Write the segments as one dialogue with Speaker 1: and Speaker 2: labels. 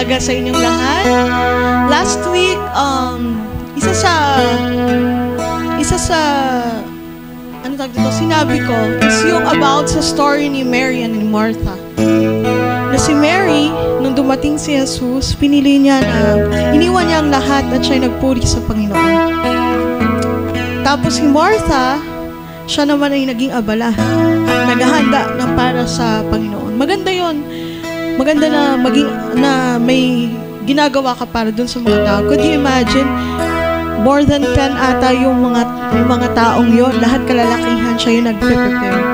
Speaker 1: umaga sa inyong lahat. Last week, isa sa sinabi ko is yung about sa story ni Mary and ni Martha. Na si Mary, nung dumating si Jesus, pinili niya na iniwan niya ang lahat at siya'y nagpuri sa Panginoon. Tapos si Martha, siya naman ay naging abala, naghahanda ng para sa Panginoon. Maganda yon. Maganda na may ginagawa ka para dun sa mga tao. Could you imagine? More than 10 ata yung mga taong yon. Lahat kalalakihan siya yung nagpe-prepare.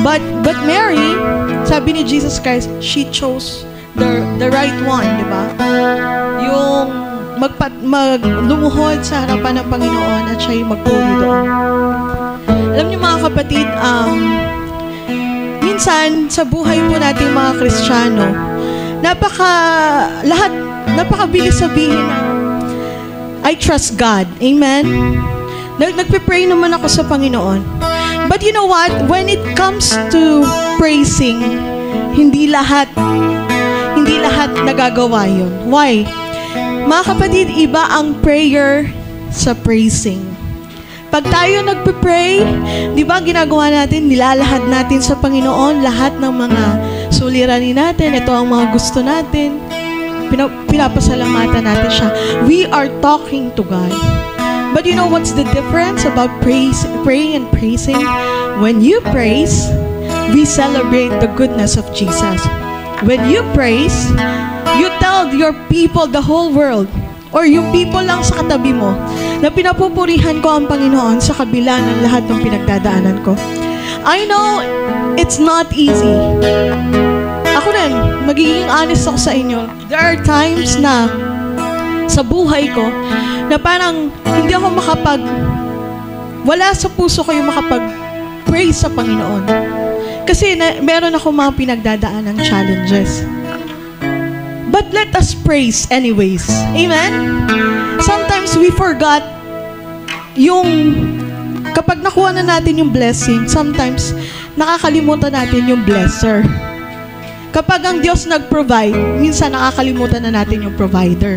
Speaker 1: But Mary, sabi ni Jesus Christ, she chose the right one, di ba? Yung lumuhod sa harapan ng Panginoon at siya yung magpuri doon. Alam niyo mga kapatid, minsan sa buhay po nating mga Kristiyano, napakabilis sabihin na I trust God. Amen? Nagpe-pray naman ako sa Panginoon. But you know what? When it comes to praising, hindi lahat nagagawa yun. Why? Mga kapatid, iba ang prayer sa praising. Pag tayo nagpe-pray, di ba ginagawa natin, nilalahad natin sa Panginoon lahat ng mga suliranin natin, ito ang mga gusto natin, pinapasalamatan natin siya. We are talking to God. But you know what's the difference about praying and praising? When you praise, we celebrate the goodness of Jesus. When you praise, you tell your people, the whole world, or yung people lang sa katabi mo, na pinapupurihan ko ang Panginoon sa kabila ng lahat ng pinagdadaanan ko. I know it's not easy. Ako rin, magiging honest ako sa inyo. There are times na sa buhay ko na parang hindi ako wala sa puso ko yung makapag-praise sa Panginoon. Kasi meron ako mga pinagdadaan ng challenges. But let us praise anyways. Amen? Sometimes we forgot kapag nakuha na natin yung blessing, sometimes nakakalimutan natin yung blesser. Kapag ang Diyos nag-provide, minsan nakakalimutan na natin yung provider.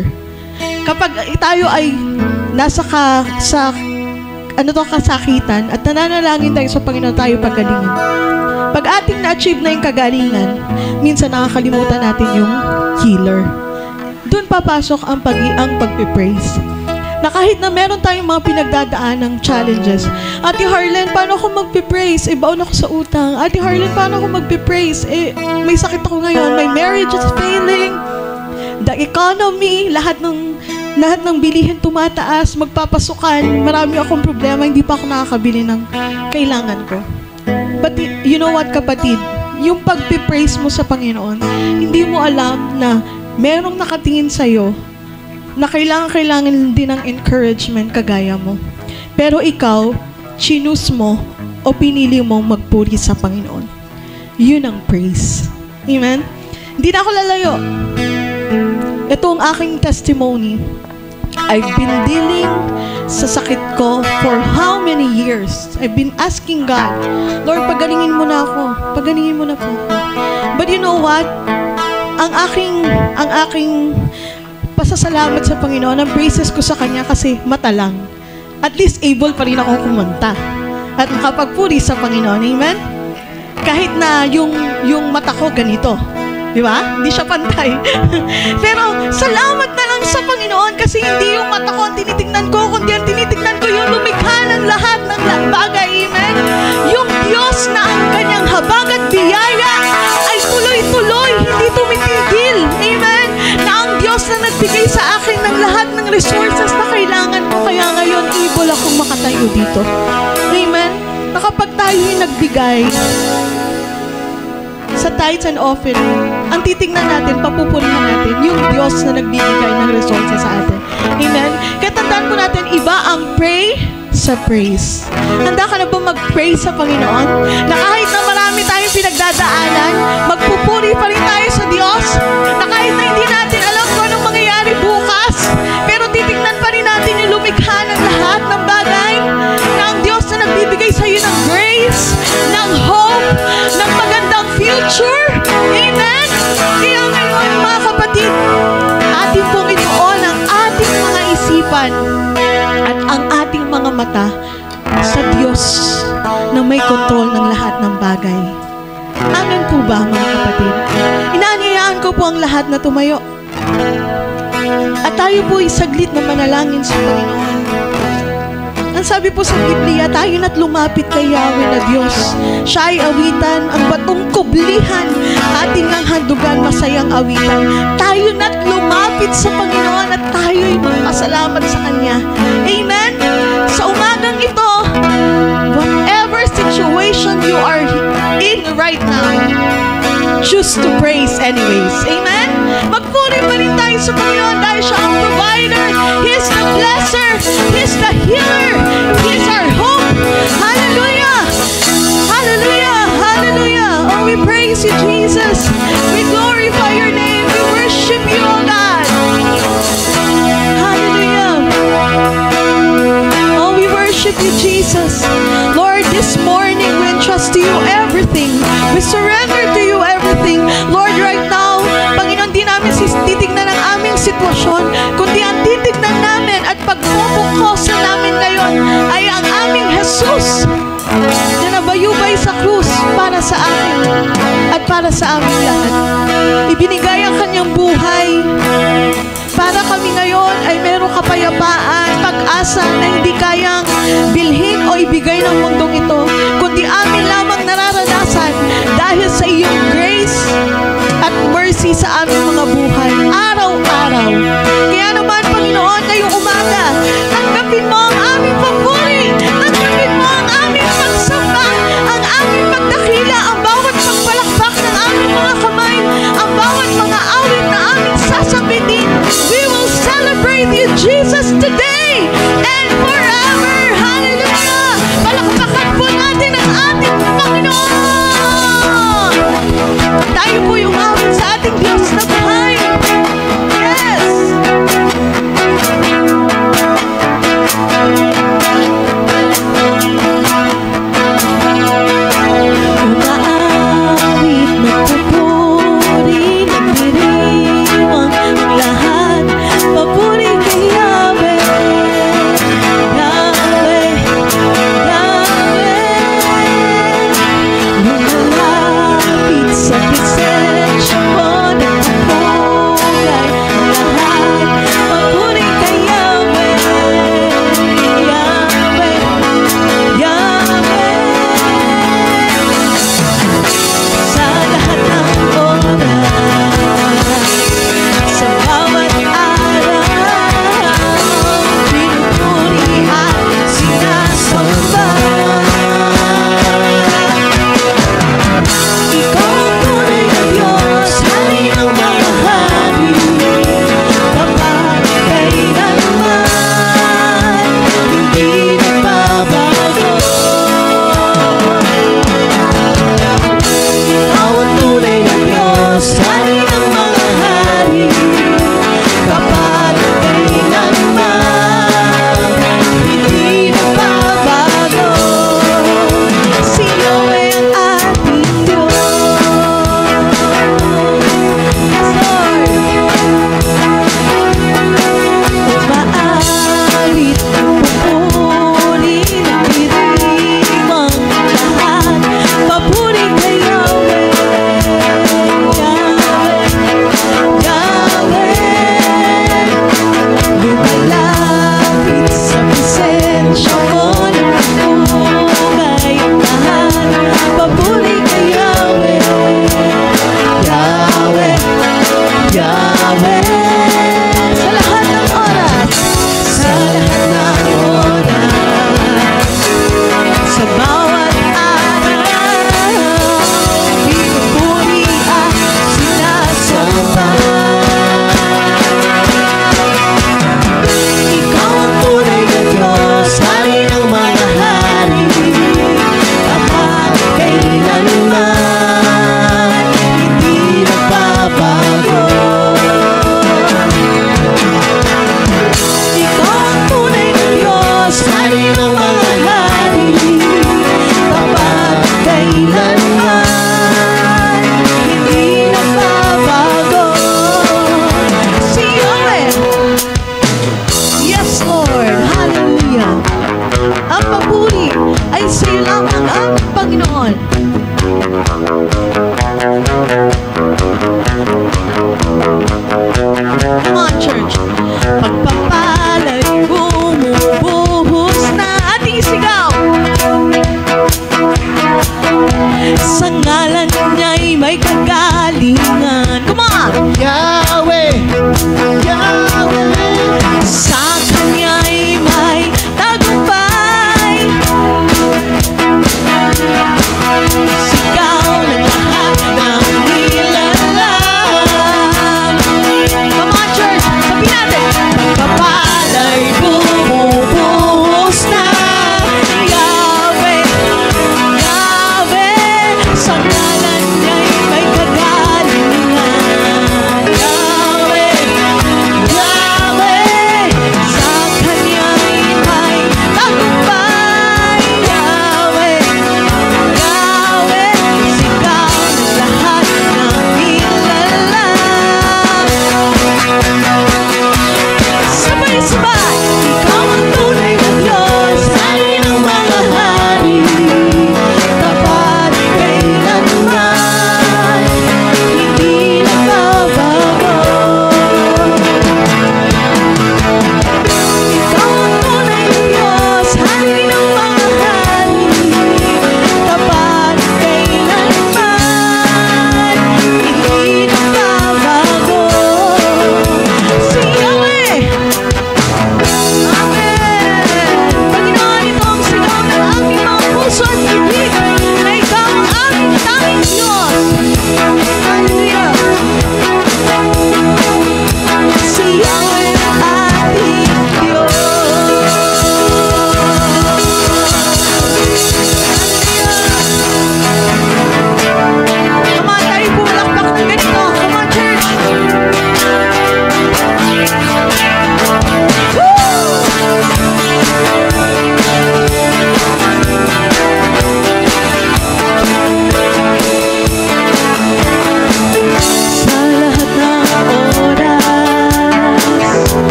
Speaker 1: Kapag tayo ay nasa kasakitan at nananalangin tayo sa Panginoon, tayo pagalingin. Pag ating na-achieve na yung kagalingan, minsan nakakalimutan natin yung healer. Doon papasok ang pagpipraise. Na kahit na meron tayong mga pinagdadaan ng challenges, Ate Harlen, paano ako magpipraise? Baon ako sa utang. Ate Harlen, paano ako magpipraise? May sakit ako ngayon. My marriage is failing. The economy, lahat ng bilihin tumataas, magpapasukan. Marami akong problema, hindi pa ako nakakabili ng kailangan ko. But you know what, kapatid? Yung pagpipraise mo sa Panginoon, hindi mo alam na merong nakatingin sa'yo na kailangan din ng encouragement kagaya mo. Pero ikaw, choose mo o pinili mo magpuri sa Panginoon. Yun ang praise. Amen? Hindi na ako lalayo. Ito ang aking testimony. I've been dealing sa sakit ko for how many years? I've been asking God, Lord, pagalingin mo na ako. Pagalingin mo na po ako. But you know what? Ang aking pasasalamat sa Panginoon, ang praises ko sa Kanya kasi mata lang. At least able pa rin akong kumanta at makapagpuri sa Panginoon. Amen? Kahit na yung mata ko ganito. Di ba? Hindi siya pantay. Pero salamat na lang sa Panginoon kasi hindi yung mata ko ang tinitignan ko, kundi ang tinitignan ko yung lumikha ng lahat ng bagay. Amen? Yung Diyos na ang Kanyang habag at biyaya ay tuloy-tuloy, hindi tumitigil. Amen? Na ang Diyos na nagbigay sa akin ng lahat ng resources na kailangan ko, kaya ngayon able akong makatayo dito. Amen? Na kapag tayo yung nagbigay sa tithes and offering, ang titignan natin, papupurihan natin yung Diyos na nagbibigay ng resources sa atin. Amen? Kaya tandaan po natin, iba ang pray sa praise. Handa ka na ba mag-pray sa Panginoon? Na kahit na marami tayong pinagdadaanan, magpupuri pa rin tayo sa Diyos? Na kahit na hindi natin alam kung anong mangyayari bukas, pero titignan pa rin natin yung lumikha ng lahat ng bagay na ang Diyos na nagbibigay sa iyo ng grace, ng hope, ng magandang future. Amen? Kaya ngayon, mga kapatid, mata sa Diyos na may kontrol ng lahat ng bagay. Amen po ba, mga kapatid? Inaanyayaan ko po ang lahat na tumayo. At tayo po ay saglit na manalangin sa Panginoon. Ang sabi po sa Biblia, tayo na't lumapit kay Yahweh na Diyos. Siya ay awitan, ang batong kublihan, ating ang handugan, masayang awitan. Tayo na't lumapit sa Panginoon at tayo ay magpasalamat sa Kanya. Amen? Sa umagang ito, whatever situation you are in right now, choose to praise anyways. Amen? Magpuri pa rin tayo sa Panginoon dahil siya ang provider. He's the blesser. He's the healer. He's our hope. Hallelujah! Hallelujah! Hallelujah! Oh, we praise you, Jesus. We glorify your name. We worship you, oh God. Hallelujah! Oh, we worship you, Jesus. Lord, this morning we entrust to you everything. We surrender to you everything. Lord, right now, Panginoon, di namin titignan ang aming sitwasyon, kundi ang titignan namin at pagpupukosan namin ngayon ay ang aming Jesus na nabayubay sa krus para sa amin at para sa aming lahat. Ibinigay ang kanyang buhay para kami ngayon ay merong kapayapaan, pag-asa na hindi kayang bilhin o ibigay ng mundong ito, kundi amin lamang nararanasan dahil sa iyong grace at mercy sa aming mga buhay, araw-araw. Kaya naman, Panginoon, ngayong umaga, tanggapin mo ang aming papuri, tanggapin mo ang aming pagsamba, ang aming pagdakila, ang bawat pagpalakpak ng aming mga kamay, ang bawat mga awit na aming sasabitin. We will celebrate you, Jesus, today and forever. Hallelujah! Palakpakan po natin ang ating Panginoon. Tayo po yung awit sa ating Diyos na buhay. Yes!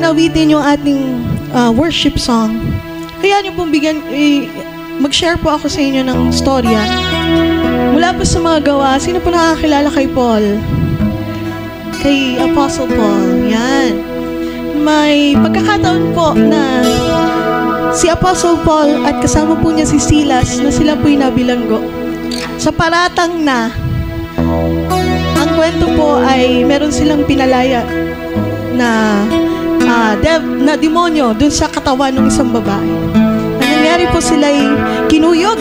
Speaker 1: natin awitin yung ating worship song, kaya niyo pong mag-share po ako sa inyo ng storya. Mula po sa mga gawa, sino po nakakilala kay Paul? Kay Apostle Paul. Yan. May pagkakataon po na si Apostle Paul at kasama po niya si Silas na sila po'y nabilanggo. Sa paratang na, ang kwento po ay meron silang pinalaya na demonyo dun sa katawan ng isang babae. Ang nangyari po sila ay kinuyog,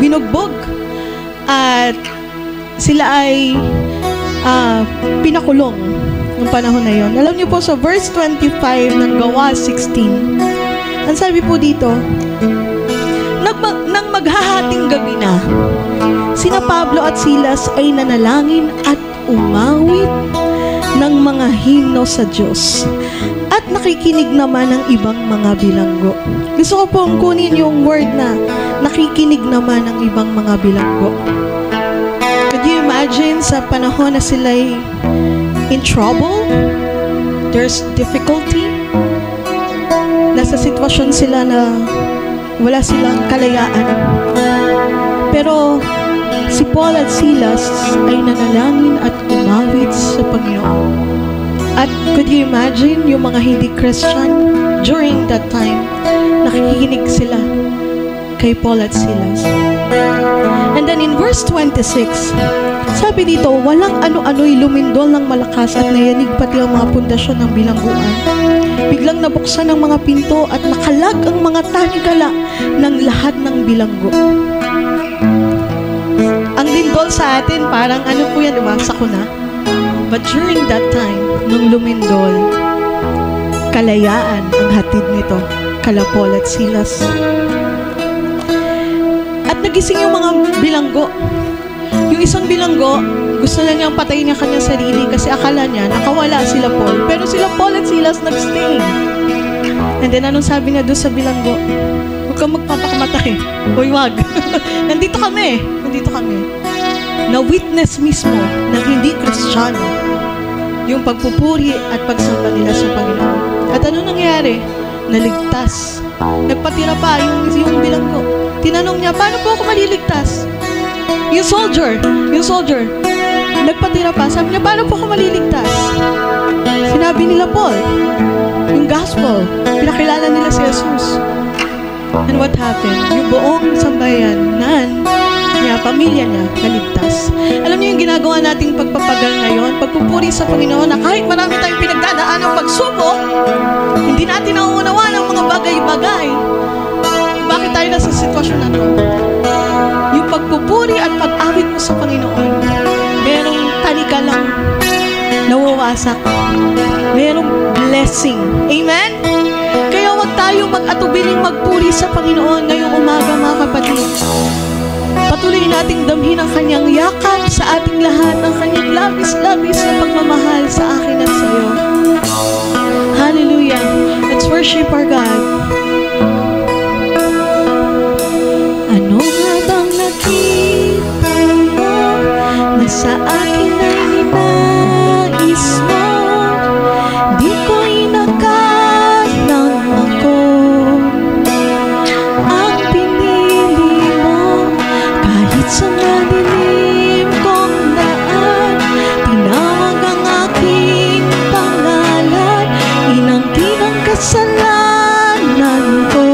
Speaker 1: binugbog, at sila ay pinakulong ng panahon na yon. Alam niyo po sa verse 25 ng Gawa 16, ang sabi po dito, nang maghahating gabi na, sina Pablo at Silas ay nanalangin at umawit ng mga himno sa Diyos at nakikinig naman ng ibang mga bilanggo. Gusto ko pong kunin yung word na nakikinig naman ng ibang mga bilanggo. Could you imagine sa panahon na sila'y in trouble, there's difficulty, nasa sitwasyon sila na wala silang kalayaan, pero si Paul at Silas ay nanalangin at umawit sa Panginoon. At could you imagine yung mga hindi Christian during that time, nakikinig sila kay Paul at Silas. And then in verse 26, sabi dito, walang ano-ano'y lumindol ng malakas at nayanig pati ang mga pundasyon ng bilangguan. Biglang nabuksan ang mga pinto at nakalag ang mga tanikala ng lahat ng bilanggo. Ang lindol sa atin, parang ano po yan, diba? Sakuna. But during that time, nung lumindol, kalayaan ang hatid nito, kala Paul at Silas. At nagising yung mga bilanggo. Yung isang bilanggo, gusto na niyang patayin niya kanyang sarili kasi akala niya nakawala sila Paul. Pero sila Paul at Silas nagstay. And then anong sabi niya doon sa bilanggo? Huwag kang magpapakamatay. Uy, wag. Nandito kami. Na witness mismo na hindi Kristiyano yung pagpupuri at pagsamba nila sa Panginoon. At ano nangyari? Naligtas. Nagpatira pa yung bilanggo. Tinanong niya, paano po ako maliligtas? Yung soldier, nagpatira pa. Sabi niya, paano po ako maliligtas? Sinabi nila Paul, yung gospel, pinakilala nila si Jesus. And what happened? Yung buong sambayanan niya, pamilya niya, naligtas. Alam niyo yung ginagawa nating pagpapagal ngayon, pagpupuri sa Panginoon na kahit marami tayong pinagdadaan ng pagsubok, hindi natin nauunawa ng mga bagay-bagay. Bakit tayo nasa sitwasyon na to? Yung pagpupuri at pag-awit mo sa Panginoon, merong tanika lang nawawasak. Merong blessing. Amen? Kaya huwag tayo mag-atubiling magpuri sa Panginoon ngayong umaga, mga kapatid. Patuloy nating damhin ang kanyang yakap sa ating lahat, ang kanyang labis-labis na pagmamahal sa akin at sa iyo. Hallelujah. Let's worship our God. Ano nga bang nakita mo na sa akin ay ninais mo? Di ko inakalang ako ang pinili mo. Kahit sa madilim kong daan, tinawag ang aking pangalan, inangkin ang kasalanan ko.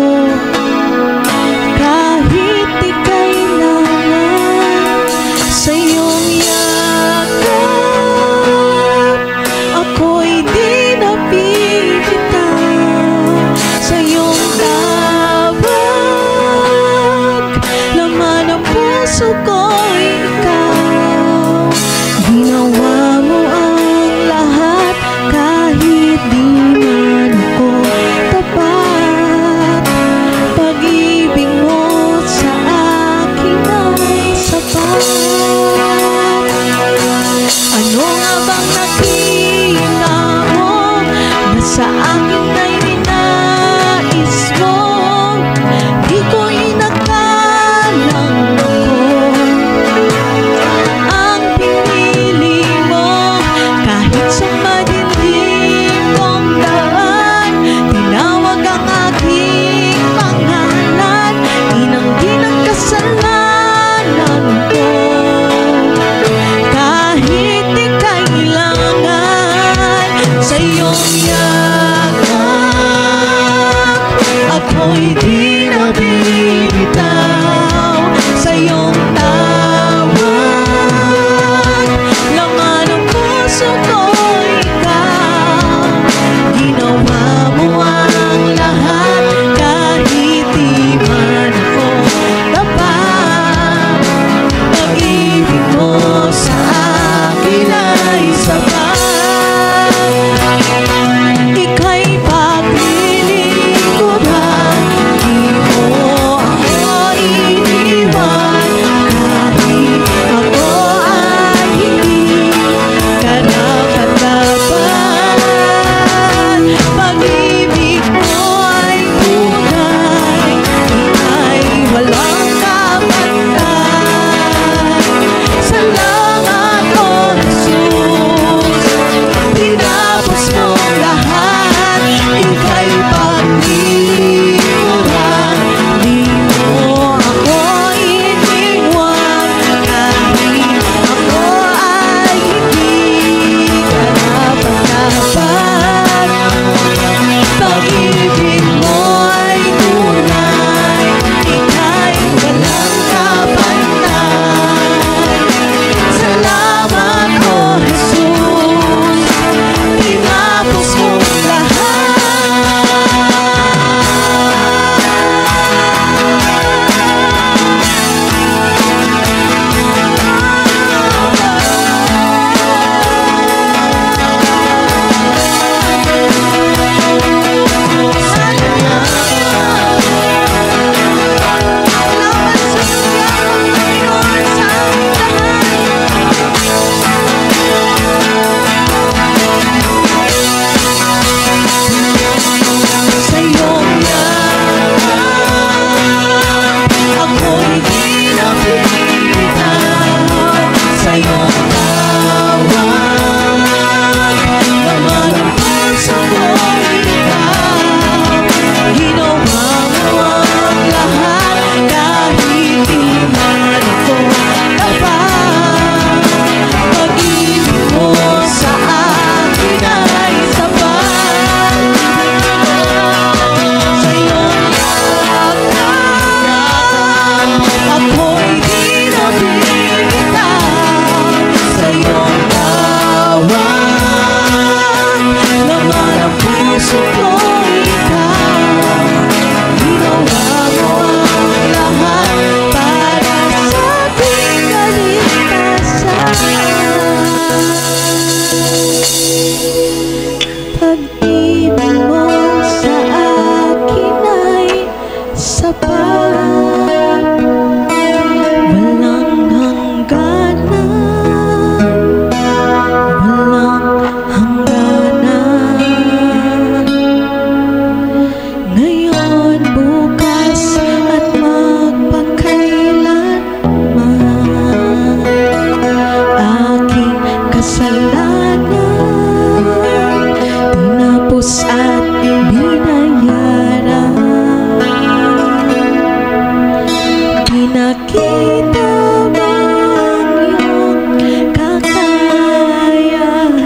Speaker 1: makita bang iyong kakayahan.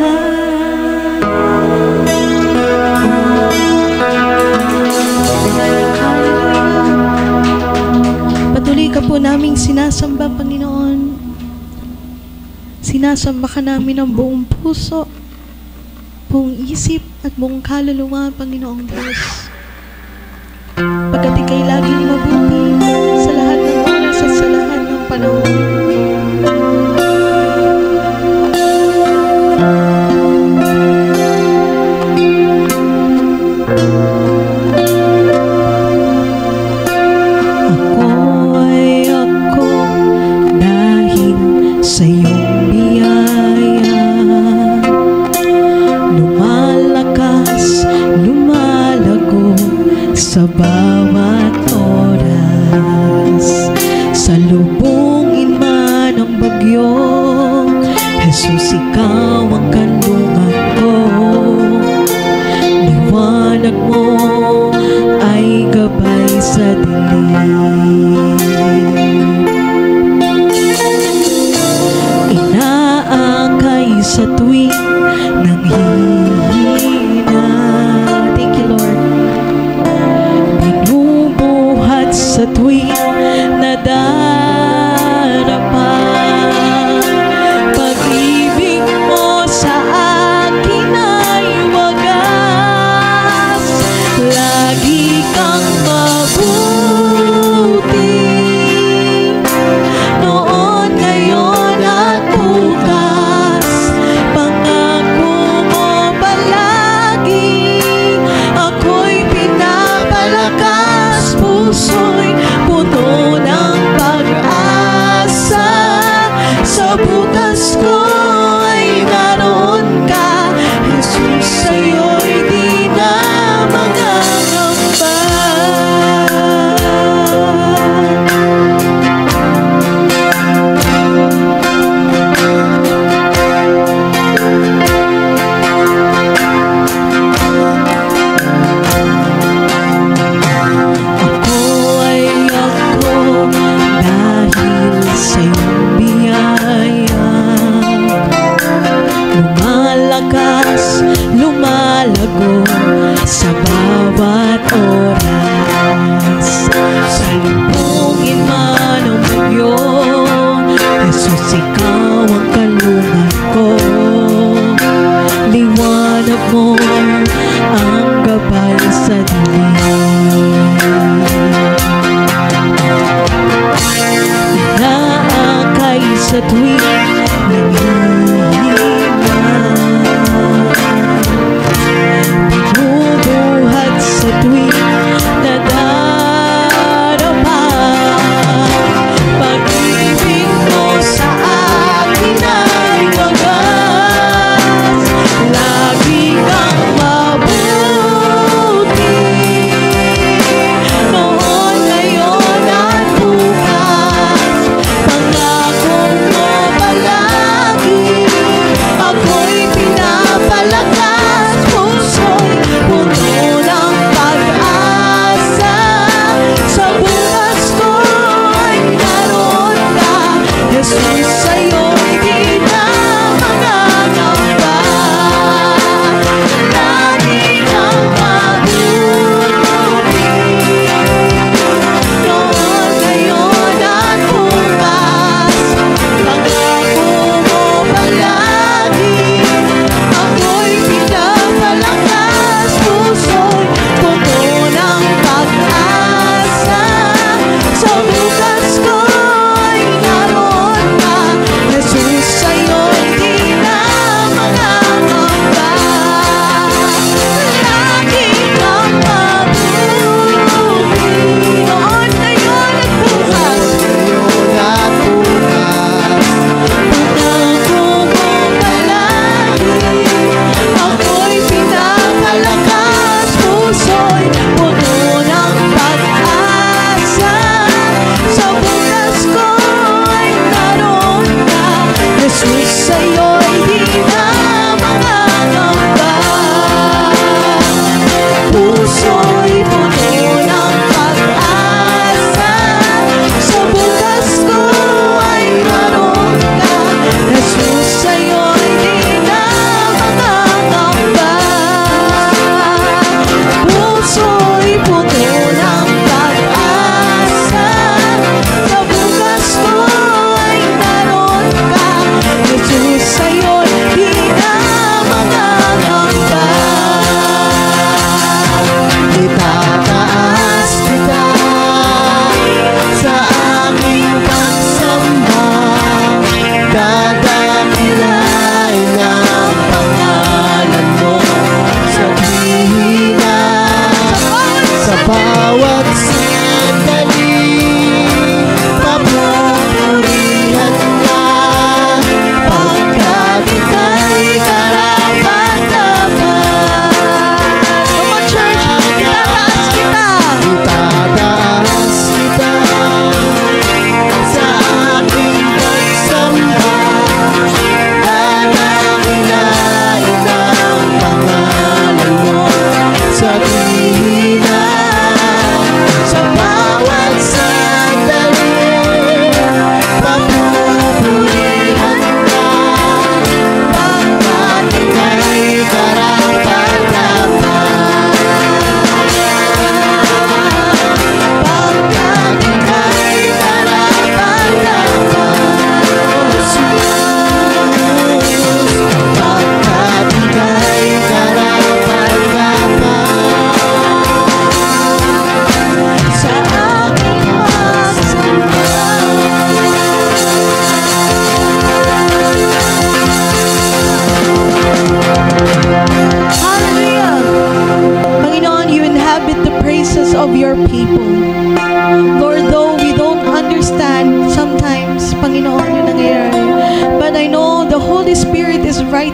Speaker 1: Patuloy ka po naming sinasamba, Panginoon. Sinasamba ka namin ng buong puso, buong isip at buong kaluluwa, Panginoong Diyos. Pagkat ika'y laging mabuti sa lahat ng oras at sa lahat ng panahon. Ako ay ako dahil sa iyong biyaya. Lumalakas, lumalago sa bawat oras. Sa lubungin man ang bagyo, Jesus, ikaw ang kanlungan ko. Liwanag mo ay gabay sa dilim. Inaakay sa tuwing nanghihina. Thank you, Lord. Binubuhat sa tuwing nadarapa. Pag-ibig mo sa akin ay wagas. Lagi kang mabuti. Noon, ngayon at bukas. Pangako mo palagi. Ako'y pinapalakas. Puso'y puno ng pag-asa. Sa bukas ko ay naroon ka. Jesus, sa'yo'y di na mangangamba. Ako ay ako dahil sa iyong biyaya. Lumalakas, lumalago sa bawat oras. Sa lubungin man ang bagyo, Jesus, ikaw ang kalungan ko. Liwanag mo ang gabay sa dilim. Inaakay sa tuwing nanghihina. Binubuhat sa tuwing nadarapa. Pag-ibig mo sa akin ay wagas. Lagi kang mabuti.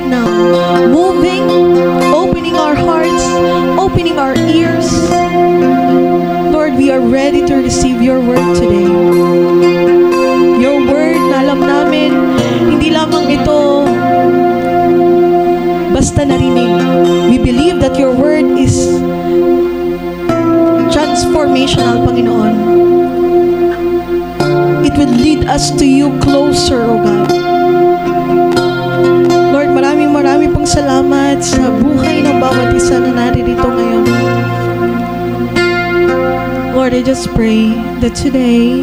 Speaker 1: right now, moving, opening our hearts, opening our ears. Lord, we are ready to receive your word today. Your word na alam namin, hindi lamang ito basta narinig. We believe that your word is transformational, Panginoon. It will lead us to you closer, O God. Lord, maraming pong salamat sa buhay ng bawat isa na naririto ngayon. Lord, I just pray that today,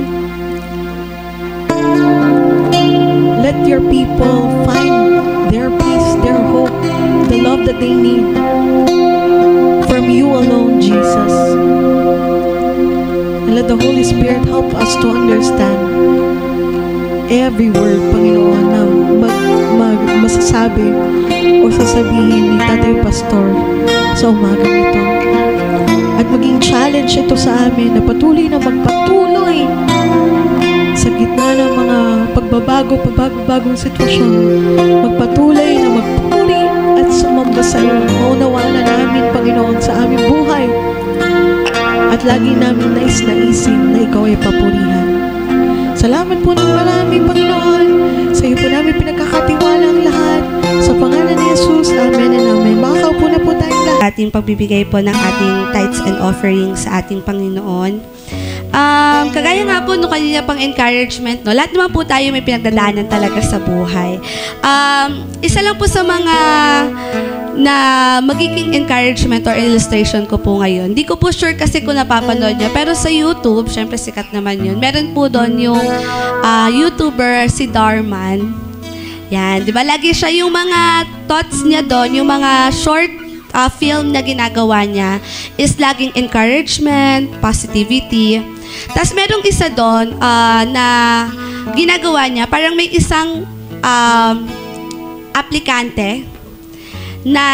Speaker 1: let your people find their peace, their hope, the love that they need from you alone, Jesus. And let the Holy Spirit help us to understand every word, Panginoon, na masasabi o sasabihin ni Tatay Pastor sa umaga nito. At maging challenge ito sa amin na patuloy na magpatuloy sa gitna ng mga pagbabagong sitwasyon. Magpatuloy na magpuri at sumamba sa iyo. Maunawaan na namin, Panginoon, sa aming buhay. At lagi namin nais-naisin na ikaw ay papurihan. Salamat po ng marami, Panginoon. Sa iyo po namin pinagkakatiwala ang lahat. Sa pangalan ni Jesus, Amen and Amen. Makakaupo na po tayong lahat.
Speaker 2: Ating pagbibigay po ng ating tithes and offerings sa ating Panginoon. Kagaya nga po nung kanina pang encouragement, no? Lahat naman po tayo may pinagdadaanan talaga sa buhay. Isa lang po sa mga na magiging encouragement or illustration ko po ngayon. Hindi ko po sure kasi kung napapanood niya, pero sa YouTube, syempre sikat naman yun. Meron po doon yung YouTuber si Darman. Yan, di ba? Lagi siya yung mga thoughts niya doon, yung mga short film na ginagawa niya is laging encouragement, positivity. Tapos merong isa doon na ginagawa niya, parang may isang aplikante na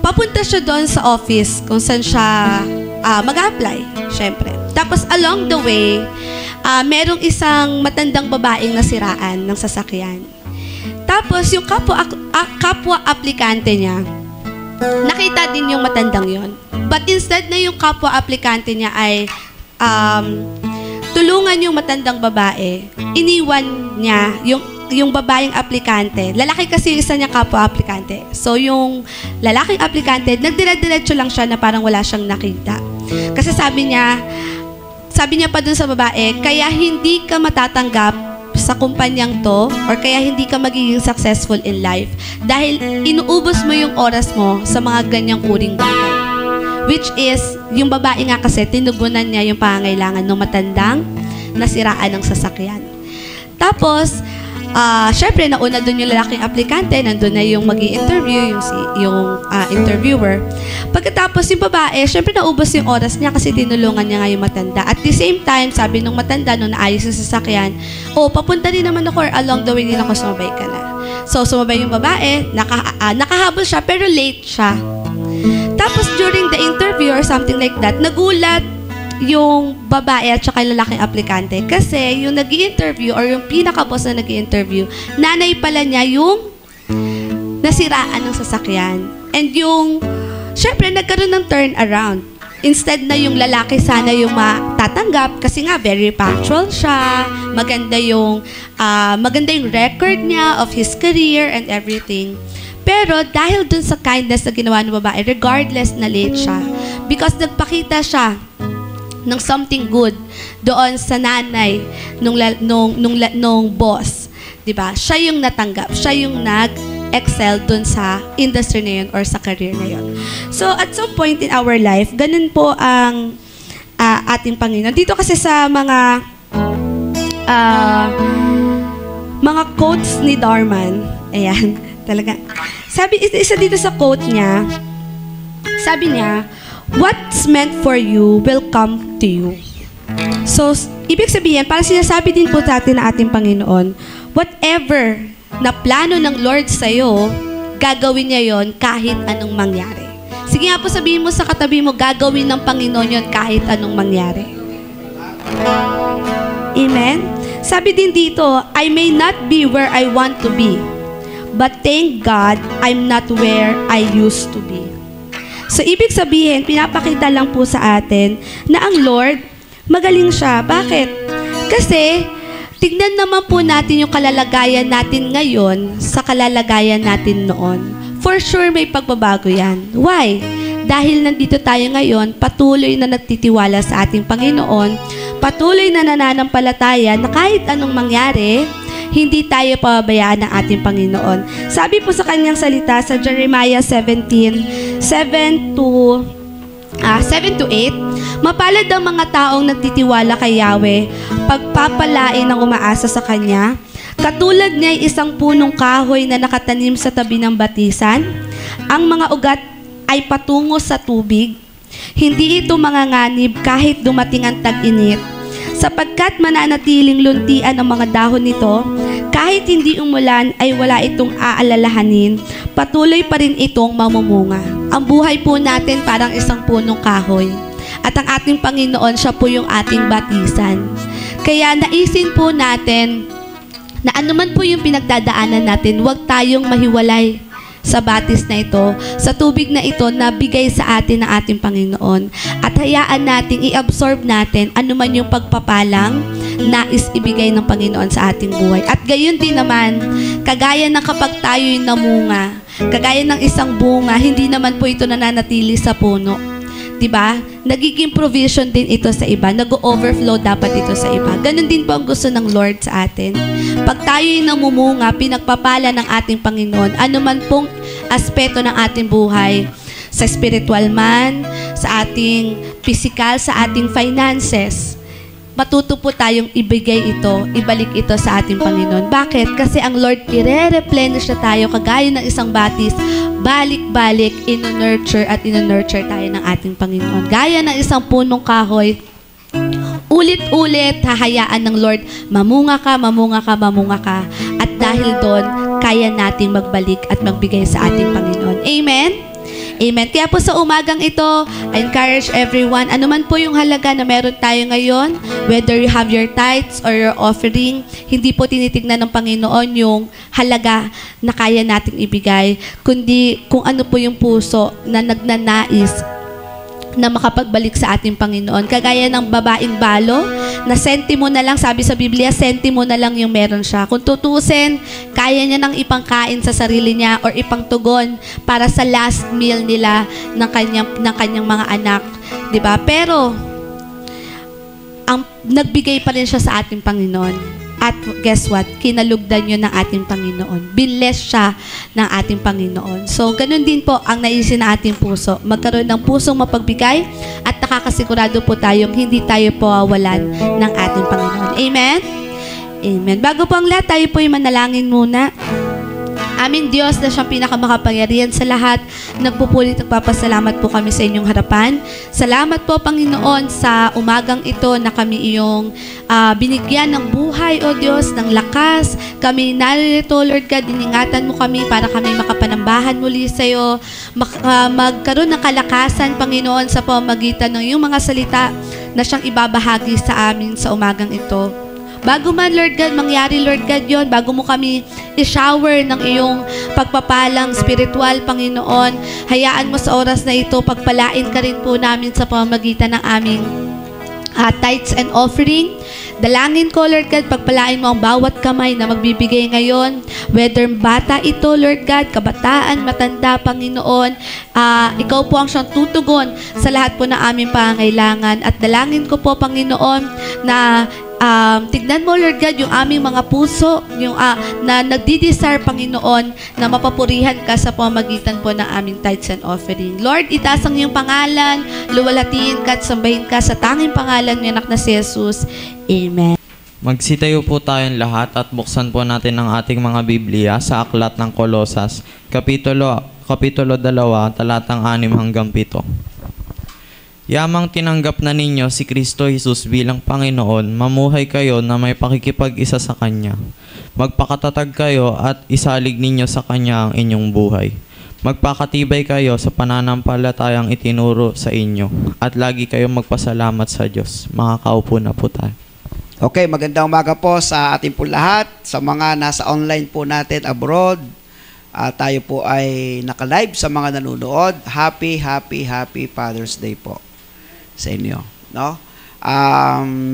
Speaker 2: papunta siya doon sa office kung saan siya mag-apply, syempre. Tapos along the way, merong isang matandang babaeng nasiraan ng sasakyan. Tapos yung kapwa aplikante niya, nakita din yung matandang yon. But instead na yung kapwa aplikante niya ay tulungan yung matandang babae, iniwan niya yung babaeng aplikante. Lalaki kasi yung isa niya kapwa aplikante. So yung lalaking aplikante, nagdira-diretso lang siya na parang wala siyang nakita. Kasi sabi niya pa dun sa babae, kaya hindi ka matatanggap sa kumpanyang to or kaya hindi ka magiging successful in life dahil inuubos mo yung oras mo sa mga ganyang uring bagay. Which is, yung babae nga kasi, tinugunan niya yung pangangailangan ng matandang nasiraan ng sasakyan. Tapos, syempre, nauna dun yung lalaking aplikante, nandun na yung mag-i-interview, yung interviewer. Pagkatapos, yung babae, syempre naubos yung oras niya kasi tinulungan niya nga yung matanda. At the same time, sabi nung matanda, nung naayos yung sasakyan, papunta rin naman ako or along the way din ako, sumabay ka na. So, sumabay yung babae, nakahabol siya, pero late siya. Tapos, during the interview or something like that, nagulat yung babae at saka yung lalaking aplikante. Kasi yung nag-i-interview or yung pinaka-boss na nag-i-interview, nanay pala niya yung nasiraan ng sasakyan. And yung, syempre, nagkaroon ng turnaround. Instead na yung lalaki sana yung matatanggap kasi nga very punctual siya, maganda yung record niya of his career and everything. Pero dahil dun sa kindness na ginawa ng babae, regardless na late siya, because nagpakita siya ng something good doon sa nanay nung boss, 'di ba? Siya yung natanggap, siya yung nag-excel doon sa industry na yun or sa career na yun. So at some point in our life, ganun po ang ating Panginoon. Dito kasi sa mga quotes ni Darman, ayan, talaga. Sabi isa dito sa quote niya, sabi niya, what's meant for you will come to you. So, ibig sabihin, parang sinasabi din po sa atin na ating Panginoon, whatever na plano ng Lord sa'yo, gagawin niya yon kahit anong mangyari. Sige nga po, sabihin mo sa katabi mo, gagawin ng Panginoon yon kahit anong mangyari. Amen? Sabi din dito, I may not be where I want to be, But thank God, I'm not where I used to be. So, ibig sabihin, pinapakita lang po sa atin na ang Lord, magaling siya. Bakit? Kasi, tignan naman po natin yung kalalagayan natin ngayon sa kalalagayan natin noon. For sure, may pagbabago yan. Why? Dahil nandito tayo ngayon, patuloy na nagtitiwala sa ating Panginoon, patuloy na nananampalataya na kahit anong mangyari, hindi tayo pababayaan ng ating Panginoon. Sabi po sa kanyang salita sa Jeremiah 17, 7 to 8, mapalad ang mga taong nagtitiwala kay Yahweh, pagpapalain ang umaasa sa Kanya. Katulad niya ay isang punong kahoy na nakatanim sa tabi ng batisan. Ang mga ugat ay patungo sa tubig. Hindi ito manganganib kahit dumating ang tag-init, sapagkat mananatiling luntian ang mga dahon nito. Kahit hindi umulan ay wala itong aalalahanin, patuloy pa rin itong mamumunga. Ang buhay po natin parang isang punong kahoy. At ang ating Panginoon, siya po yung ating batisan. Kaya naisin po natin na anuman po yung pinagdadaanan natin, huwag tayong mahiwalay sa batis na ito, sa tubig na ito na bigay sa atin ng ating Panginoon. At hayaan nating i-absorb natin anuman yung pagpapalang nais ibigay ng Panginoon sa ating buhay. At gayon din naman, kagaya ng kapag tayo'y namunga, kagaya ng isang bunga, hindi naman po ito nananatili sa puno. Diba? Nagiging provision din ito sa iba. Nag-overflow dapat ito sa iba. Ganon din po ang gusto ng Lord sa atin. Pag tayo'y namumunga, pinagpapala ng ating Panginoon, anuman pong aspeto ng ating buhay, sa spiritual man, sa ating physical, sa ating finances, matuto po tayong ibigay ito, ibalik ito sa ating Panginoon. Bakit? Kasi ang Lord, i-replenish na tayo kagaya ng isang batis, balik-balik, ino-nurture at ino-nurture tayo ng ating Panginoon. Gaya ng isang punong kahoy, ulit-ulit, hahayaan ng Lord, mamunga ka, mamunga ka, mamunga ka. At dahil doon, kaya nating magbalik at magbigay sa ating Panginoon. Amen? Amen. Kaya po sa umagang ito, I encourage everyone, anuman po yung halaga na meron tayo ngayon, whether you have your tithes or your offering, hindi po tinitignan ng Panginoon yung halaga na kaya nating ibigay, kundi kung ano po yung puso na nagnanais na makapagbalik sa ating Panginoon. Kagaya ng babaeng balo, na sentimo na lang, sabi sa Biblia, sentimo na lang yung meron siya. Kung tutusin, kaya niya nang ipangkain sa sarili niya or ipangtugon para sa last meal nila ng kanyang mga anak. Diba? Pero, nagbigay pa rin siya sa ating Panginoon. At guess what? Kinalugdan yun ng ating Panginoon. Binless siya ng ating Panginoon. So, ganun din po ang naisin ng ating puso. Magkaroon ng pusong mapagbigay at nakakasigurado po tayong hindi tayo pawawalan ng ating Panginoon. Amen? Amen. Bago po ang lahat, tayo po yung manalangin muna. Aming Diyos na siyang pinakamakapangyarihan sa lahat, nagpupulit at papasalamat po kami sa inyong harapan. Salamat po, Panginoon, sa umagang ito na kami iyong binigyan ng buhay, O Diyos, ng lakas. Kami narito, Lord God, iningatan mo kami para kami makapanambahan muli sa iyo, magkaroon ng kalakasan, Panginoon, sa pamamagitan ng iyong mga salita na siyang ibabahagi sa amin sa umagang ito. Bago man, Lord God, mangyari, Lord God, yon, bago mo kami i-shower ng iyong pagpapalang spiritual, Panginoon, hayaan mo sa oras na ito, pagpalain ka rin po namin sa pamamagitan ng aming tithes and offering. Dalangin ko, Lord God, pagpalain mo ang bawat kamay na magbibigay ngayon, whether bata ito, Lord God, kabataan, matanda, Panginoon, ikaw po ang siyang tutugon sa lahat po ng aming pangangailangan. At dalangin ko po, Panginoon, na tignan mo, Lord God, yung aming mga puso, yung na nagdi-desire, Panginoon, na mapapurihan ka sa pamamagitan po ng aming tithes and offering. Lord, itaas ang iyong pangalan, luwalhatiin ka at sambahin ka sa tanging pangalan ng anak na si Jesus. Amen.
Speaker 3: Magsitayo po tayong lahat at buksan po natin ang ating mga Biblia sa Aklat ng Kolosas, Kapitulo 2, talatang 6 hanggang 7. Yamang tinanggap na ninyo si Kristo Jesus bilang Panginoon, mamuhay kayo na may pakikipag-isa sa Kanya. Magpakatatag kayo at isalig ninyo sa Kanya ang inyong buhay. Magpakatibay kayo sa pananampalatayang itinuro sa inyo at lagi kayong magpasalamat sa Diyos. Makakaupo na po tayo.
Speaker 4: Okay, magandang umaga po sa ating po lahat, sa mga nasa online po natin abroad, Tayo po ay naka-live sa mga nanonood. Happy Father's Day po sa inyo. No?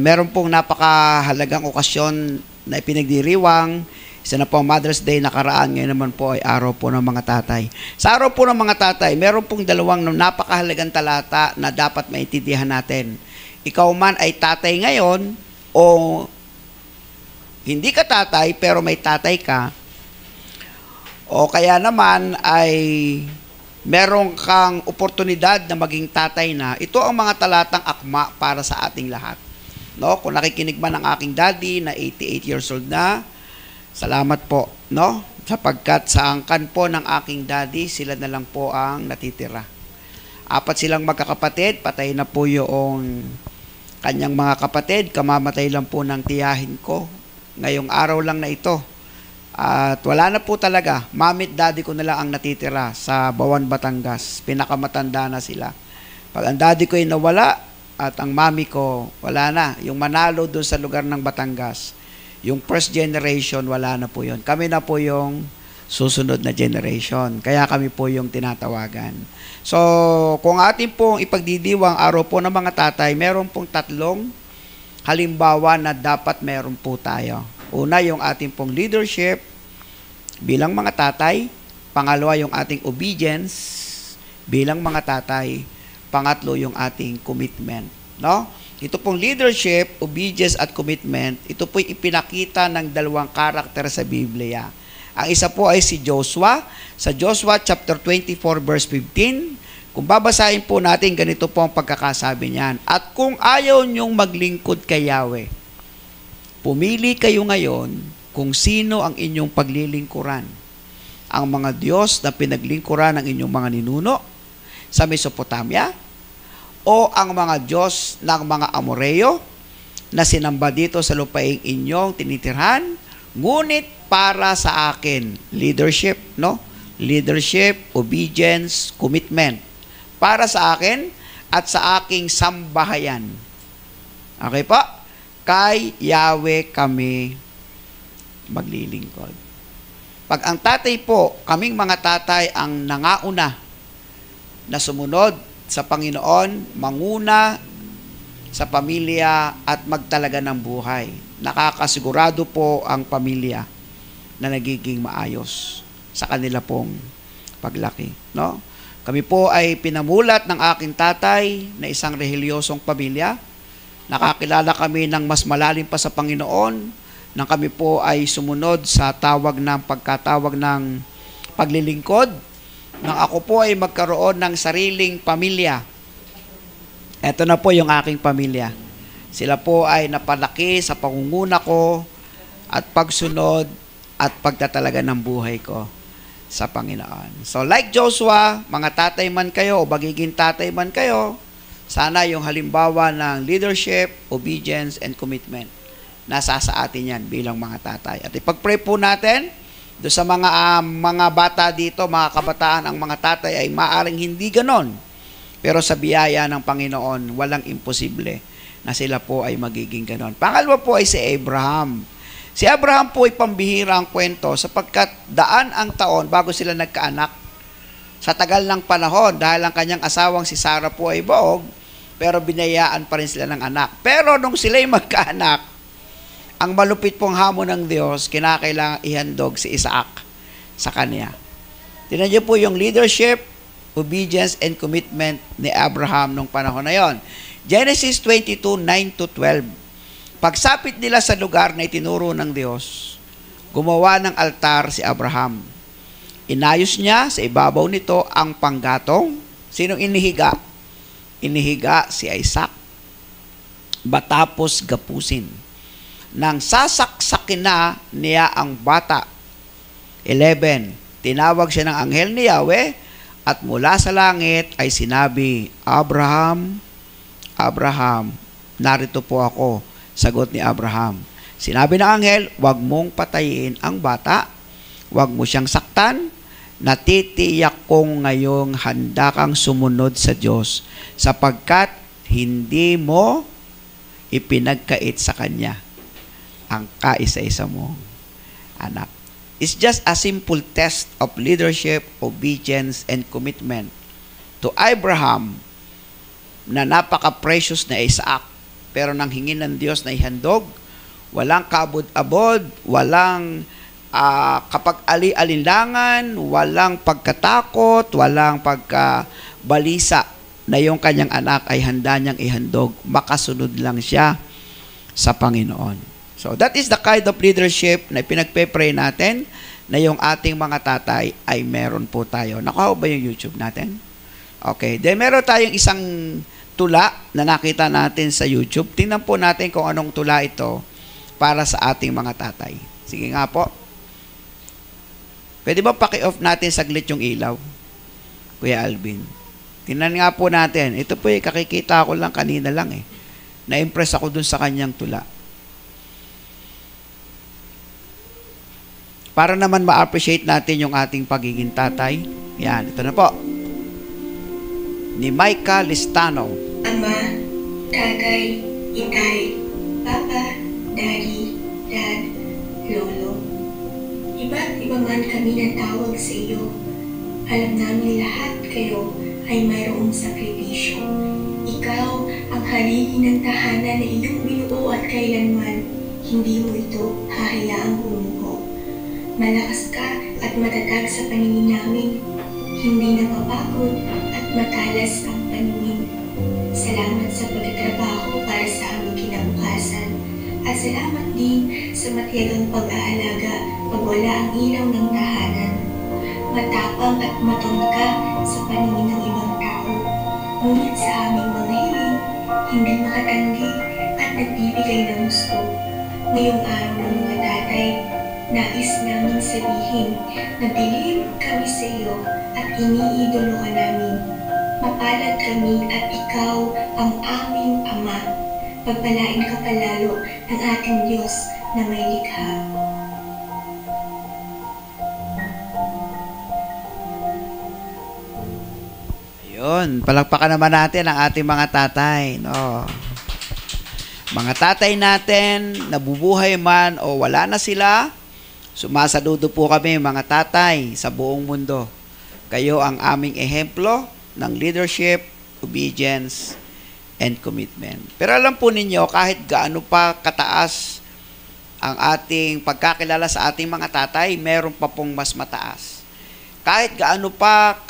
Speaker 4: Meron pong napakahalagang okasyon na ipinagdiriwang. Isa na po ang Mother's Day nakaraan. Ngayon naman po ay araw po ng mga tatay. Sa araw po ng mga tatay, meron pong dalawang napakahalagang talata na dapat maintindihan natin. Ikaw man ay tatay ngayon o hindi ka tatay pero may tatay ka, o kaya naman ay meron kang oportunidad na maging tatay na, ito ang mga talatang akma para sa ating lahat. No? Kung nakikinig man ang aking daddy na 88 years old na, salamat po. No? Sapagkat sa angkan po ng aking daddy, sila na lang po ang natitira. 4 silang magkakapatid, patay na po yung kanyang mga kapatid, kamamatay lang po ng tiyahin ko. Ngayong araw lang na ito. At wala na po talaga. Mami at daddy ko na lang ang natitira sa Bawan, Batangas. Pinakamatanda na sila. Pag ang daddy ko ay nawala at ang mami ko wala na. Yung manalo doon sa lugar ng Batangas. Yung first generation, wala na po yun. Kami na po yung susunod na generation. Kaya kami po yung tinatawagan. So, kung atin pong ipagdidiwang araw po ng mga tatay, meron pong 3 halimbawa na dapat meron po tayo. Una, yung ating pong leadership bilang mga tatay. Pangalawa, yung ating obedience bilang mga tatay. Pangatlo, yung ating commitment. No? Ito pong leadership, obedience at commitment, ito po'y ipinakita ng 2 karakter sa Biblia. Ang isa po ay si Joshua. Sa Joshua chapter 24 verse 15, kung babasahin po natin, ganito po ang pagkakasabi niyan. At kung ayaw niyong maglingkod kay Yahweh, pumili kayo ngayon kung sino ang inyong paglilingkuran. Ang mga Diyos na pinaglingkuran ng inyong mga ninuno sa Mesopotamia o ang mga Diyos ng mga Amoreo na sinamba dito sa lupaing inyong tinitirhan, ngunit para sa akin, leadership, no? Leadership, obedience, commitment. Para sa akin at sa aking sambahayan. Okay po? Kay Yahweh kami maglilingkod. Pag ang tatay po, kaming mga tatay ang nangauna na sumunod sa Panginoon, manguna sa pamilya at magtalaga ng buhay. Nakakasigurado po ang pamilya na nagiging maayos sa kanila pong paglaki. No? Kami po ay pinamulat ng aking tatay na isang relihiyosong pamilya. Nakakilala kami ng mas malalim pa sa Panginoon nang kami po ay sumunod sa pagkatawag ng paglilingkod. Nang ako po ay magkaroon ng sariling pamilya. Ito na po yung aking pamilya. Sila po ay napalaki sa pangunguna ko at pagsunod at pagtatalaga ng buhay ko sa Panginoon. So like Joshua, mga tatay man kayo o magiging tatay man kayo, sana yung halimbawa ng leadership, obedience, and commitment, nasa sa atin yan bilang mga tatay. At ipag-pray po natin, do sa mga bata dito, mga kabataan, ang mga tatay ay maaring hindi ganon. Pero sa biyaya ng Panginoon, walang imposible na sila po ay magiging ganon. Pangalawa po ay si Abraham. Si Abraham po ay pambihira ang kwento sapagkat daan ang taon bago sila nagkaanak. Sa tagal ng panahon, dahil ang kanyang asawang si Sarah po ay buog, pero binayaan pa rin sila ng anak. Pero nung sila'y magkaanak, ang malupit pong hamon ng Diyos, kinakailangan ihandog si Isaac sa kanya. Tingnan niyo po yung leadership, obedience, and commitment ni Abraham nung panahon na yon. Genesis 22, 9-12. Pagsapit nila sa lugar na itinuro ng Diyos, gumawa ng altar si Abraham. Inayos niya sa ibabaw nito ang panggatong. Sinong inihiga? Inihiga si Isaac. Batapos gapusin. Nang sasaksakin na niya ang bata. 11. Tinawag siya ng anghel ni Yahweh at mula sa langit ay sinabi, Abraham, Abraham, narito po ako. Sagot ni Abraham. Sinabi ng anghel, huwag mong patayin ang bata. Huwag mo siyang saktan. Natitiyak kong ngayong handa kang sumunod sa Diyos sapagkat hindi mo ipinagkait sa Kanya ang kaisa-isa mong anak. is just a simple test of leadership, obedience, and commitment to Abraham na napaka-precious na Isaac. Pero nang hingin ng Diyos na ihandog, walang kabod-abod, walang kapag-ali-alinlangan, walang pagkatakot, walang pagkabalisa na yung kanyang anak ay handa niyang ihandog. Makasunod lang siya sa Panginoon. So, that is the kind of leadership na pinagpe-pray natin na yung ating mga tatay ay meron po tayo. Nakuha ba yung YouTube natin? Okay. Then, meron tayong isang tula na nakita natin sa YouTube. Tingnan po natin kung anong tula ito para sa ating mga tatay. Sige nga po. Pwede ba paki-off natin saglit yung ilaw? Kuya Alvin. Tingnan nga po natin. Ito po kakikita ko lang kanina lang eh. Na-impress ako dun sa kanyang tula. Para naman ma-appreciate natin yung ating pagiging tatay. Yan, ito na po. Ni Micah Listano.
Speaker 5: Ama, tatay, itay, papa, daddy, dad, lolo. Iba't iba man kami ng tawag sa iyo. Alam namin lahat kayo ay mayroong sakripisyo. Ikaw ang haligi ng tahanan na iyong binuo at kailanman hindi mo ito hahayaang bumuko. Malakas ka at matatag sa paningin namin, hindi napapagod at matalas ang paningin. Salamat sa pagtatrabaho para sa aming kinabukasan at salamat din sa matiyagang pag-aalaga pag wala ang ilaw ng tahanan. Matapang at matong ka sa paningin ng ibang tao, ngunit sa aming mga hiling, hindi makatanggi at nagbibigay ng gusto. Ngayong araw ng mga tatay, nais namin sabihin na bilib kami sa iyo at iniidolo ka namin. Mapalad kami at ikaw ang aming Ama. Pagpalain ka palalo ng ating Diyos na may likha.
Speaker 4: Ayun, palakpakan naman natin ang ating mga tatay. No? Mga tatay natin, nabubuhay man o wala na sila, sumasaludo po kami mga tatay sa buong mundo. Kayo ang aming ehemplo ng leadership, obedience, and commitment. Pero alam po ninyo, kahit gaano pa kataas ang ating pagkakilala sa ating mga tatay, meron pa pong mas mataas. Kahit gaano pa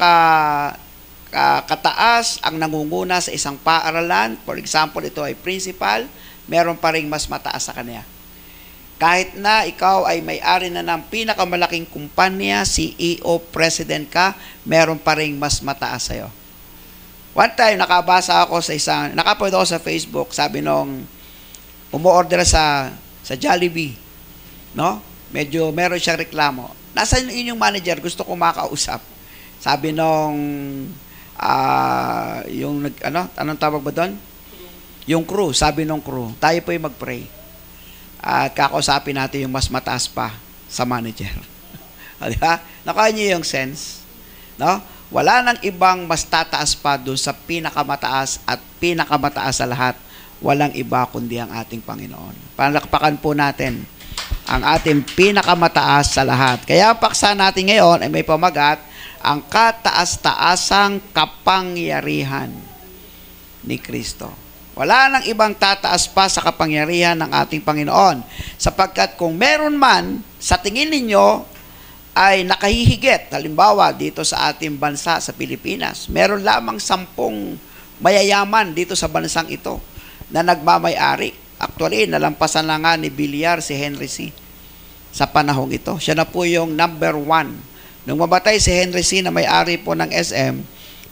Speaker 4: kataas ang nangunguna sa isang paaralan, for example, ito ay principal, meron pa ring mas mataas sa kanya. Kahit na ikaw ay may-ari na ng pinakamalaking kumpanya, CEO, president ka, meron pa ring mas mataas sa'yo. One time, nakabasa ako sa nakapanood ako sa Facebook, sabi nung umu-order sa Jollibee, no? Medyo meron siyang reklamo. Nasaan yung manager? Gusto ko makausap. Sabi nung, anong tawag ba doon? Yung crew, sabi nung crew, tayo po yung mag-pray. At kakausapin natin yung mas mataas pa sa manager. Diba? Nakuha niyo yung sense? No? Wala nang ibang mas tataas pa doon sa pinakamataas at pinakamataas sa lahat. Walang iba kundi ang ating Panginoon. Palakpakan po natin ang ating pinakamataas sa lahat. Kaya paksa natin ngayon ay may pamagat, ang kataas-taasang kapangyarihan ni Kristo. Wala nang ibang tataas pa sa kapangyarihan ng ating Panginoon. Sapagkat kung meron man, sa tingin ninyo, ay nakahihigit. Halimbawa, dito sa ating bansa, sa Pilipinas, meron lamang 10 mayayaman dito sa bansang ito na nagmamay-ari. Actually, nalampasan na nga ni Villar si Henry C. sa panahong ito. Siya na po yung number 1. Nung mamatay si Henry C. na may-ari po ng SM,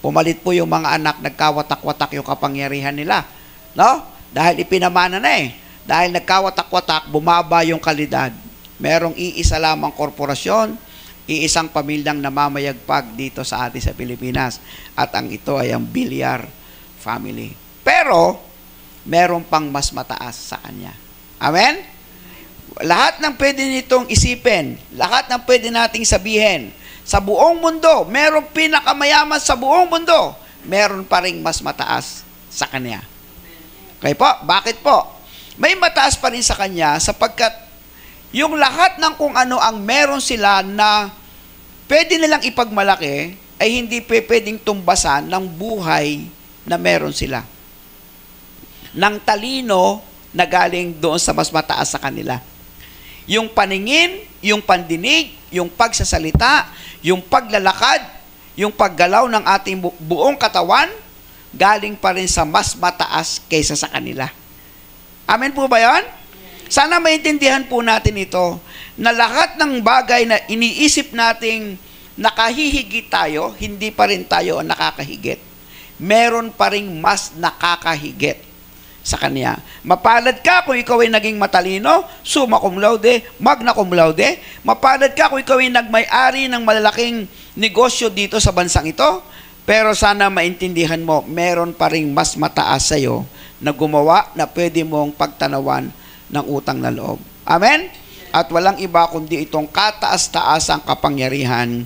Speaker 4: pumalit po yung mga anak, nagkawatak-watak yung kapangyarihan nila. No? Dahil ipinamana na eh. Dahil nagkawatak-watak, bumaba yung kalidad. Merong iisa lamang korporasyon, iisang pamilyang namamayagpag dito sa atin sa Pilipinas. At ang ito ay ang Villar family. Pero, meron pang mas mataas sa kanya. Amen? Lahat ng pwede nitong isipin, lahat ng pwede nating sabihin, sa buong mundo, merong pinakamayaman sa buong mundo, meron pa ring mas mataas sa kanya. Okay po? Bakit po? May mataas pa rin sa kanya sapagkat yung lahat ng kung ano ang meron sila na pwede nilang ipagmalaki ay hindi pwedeng tumbasan ng buhay na meron sila. Ng talino na galing doon sa mas mataas sa kanila. Yung paningin, yung pandinig, yung pagsasalita, yung paglalakad, yung paggalaw ng ating buong katawan, galing pa rin sa mas mataas kaysa sa kanila. Amen po ba yan? Sana maintindihan po natin ito, na lahat ng bagay na iniisip nating nakahihigit tayo, hindi pa rin tayo ang nakakahigit. Meron pa rin mas nakakahigit sa Kanya. Mapalad ka kung ikaw ay naging matalino, summa cum laude, magna cum laude. Mapalad ka kung ikaw ay nagmay-ari ng malalaking negosyo dito sa bansang ito. Pero sana maintindihan mo, meron pa rin mas mataas sa iyo na gumawa na pwede mong pagtanawan ng utang na loob. Amen? At walang iba kundi itong kataas-taasang kapangyarihan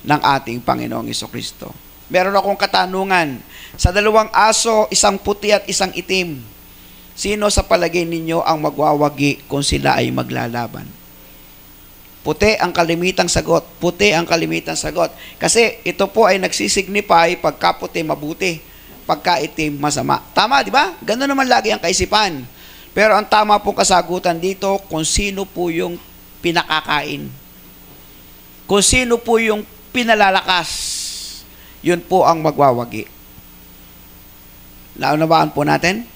Speaker 4: ng ating Panginoong Jesucristo. Meron akong katanungan. Sa dalawang aso, isang puti at isang itim, sino sa palagay ninyo ang magwawagi kung sila ay maglalaban? Puti ang kalimitang sagot. Puti ang kalimitang sagot. Kasi ito po ay nagsisignify pagka puti mabuti, pagka itim masama. Tama, di ba? Ganun naman lagi ang kaisipan. Pero ang tama pong kasagutan dito, kung sino po yung pinakakain. Kung sino po yung pinalalakas, yun po ang magwawagi. Naunawaan po natin?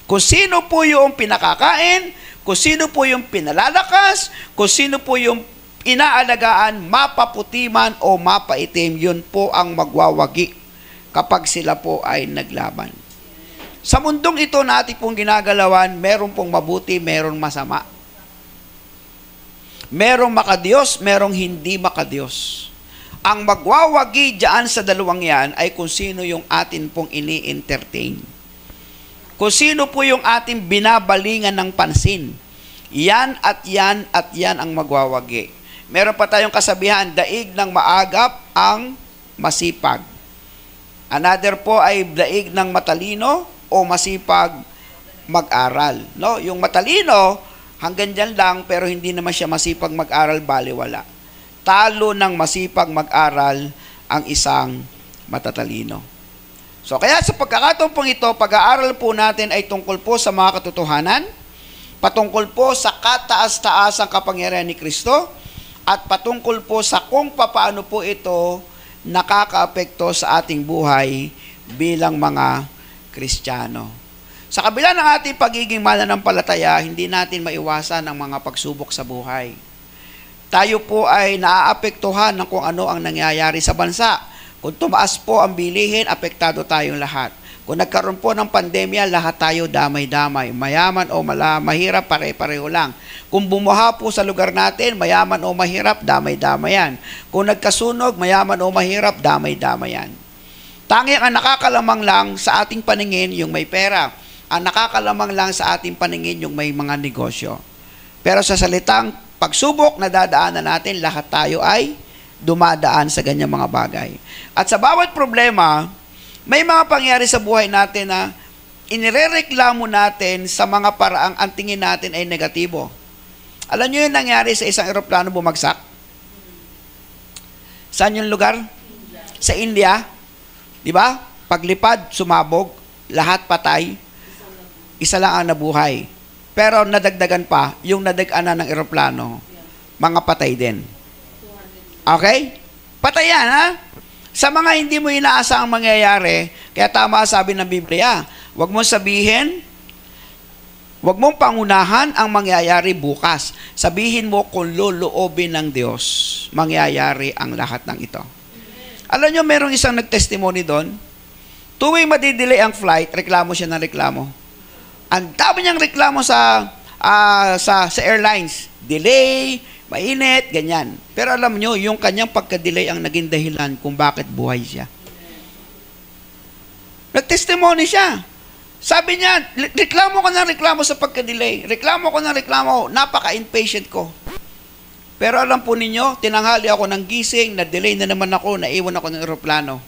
Speaker 4: Kung sino po yung pinakakain, kung sino po yung pinalalakas, kung sino po yung inaalagaan, mapaputi man o mapaitim, yun po ang magwawagi kapag sila po ay naglaban. Sa mundong ito na ating pong ginagalawan, meron pong mabuti, meron masama. Merong makadiyos, merong hindi makadiyos. Ang magwawagi dyan sa dalawang yan ay kung sino yung atin pong ini-entertain. Kung sino po yung ating binabalingan ng pansin. Yan at yan at yan ang magwawagi. Meron pa tayong kasabihan, daig ng maagap ang masipag. Another po ay daig ng matalino o masipag mag-aral. No? Yung matalino, hanggang dyan lang, pero hindi naman siya masipag mag-aral, baliwala. Talo ng masipag mag-aral ang isang matatalino. So, kaya sa pagkakataon pong ito, pag-aaral po natin ay tungkol po sa mga katotohanan, patungkol po sa kataas-taasang kapangyarihan ni Kristo, at patungkol po sa kung papaano po ito nakakaapekto sa ating buhay bilang mga Kristiyano. Sa kabila ng ating pagiging mananampalataya, hindi natin maiwasan ang mga pagsubok sa buhay. Tayo po ay naaapektuhan ng kung ano ang nangyayari sa bansa. Kung tumaas po ang bilihin, apektado tayong lahat. Kung nagkaroon po ng pandemya, lahat tayo damay-damay. Mayaman o mahirap, pare-pareho lang. Kung bumuha po sa lugar natin, mayaman o mahirap, damay-damay yan. Kung nagkasunog, mayaman o mahirap, damay-damay yan. Tanging ang nakakalamang lang sa ating paningin yung may pera. Ang nakakalamang lang sa ating paningin yung may mga negosyo. Pero sa salitang pagsubok na dadaanan natin, lahat tayo ay dumadaan sa ganyang mga bagay. At sa bawat problema, may mga pangyari sa buhay natin na inirereklamo natin sa mga paraang ang tingin natin ay negatibo. Alam niyo yung nangyari sa isang eroplano bumagsak? Saan yung lugar? Sa India. Di ba? Paglipad, sumabog, lahat patay, isa lang ang nabuhay. Pero nadagdagan pa, yung nadaganan ng eroplano, mga patay din. Okay? Patay yan, ha? Sa mga hindi mo inaasahang mangyayari, kaya tama sabi ng Biblia, huwag mong sabihin, huwag mong pangunahan ang mangyayari bukas. Sabihin mo kung loloobin ng Diyos, mangyayari ang lahat ng ito. Alam nyo, merong isang nagtestimony doon, tuwing madidelay ang flight, reklamo siya ng reklamo. Ang dami niyang reklamo sa airlines, delay, mainit, ganyan. Pero alam nyo, yung kanyang pagka-delay ang naging dahilan kung bakit buhay siya. Nag-testimony siya. Sabi niya, reklamo ko ng reklamo sa pagka-delay. Reklamo ko ng reklamo, napaka-impatient ko. Pero alam po ninyo, tinanghali ako ng gising, na-delay na naman ako, naiwan ako ng eroplano.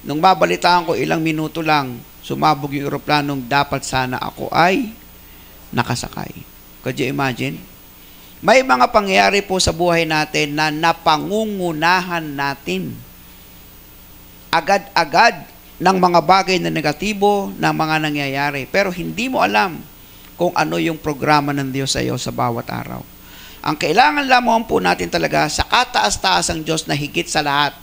Speaker 4: Nung babalitaan ko, ilang minuto lang, sumabog yung eroplanong dapat sana ako ay nakasakay. Could you imagine? May mga pangyayari po sa buhay natin na napangungunahan natin. Agad-agad ng mga bagay na negatibo na mga nangyayari. Pero hindi mo alam kung ano yung programa ng Diyos sa iyo sa bawat araw. Ang kailangan lamang po natin talaga sa kataas-taasang Diyos na higit sa lahat,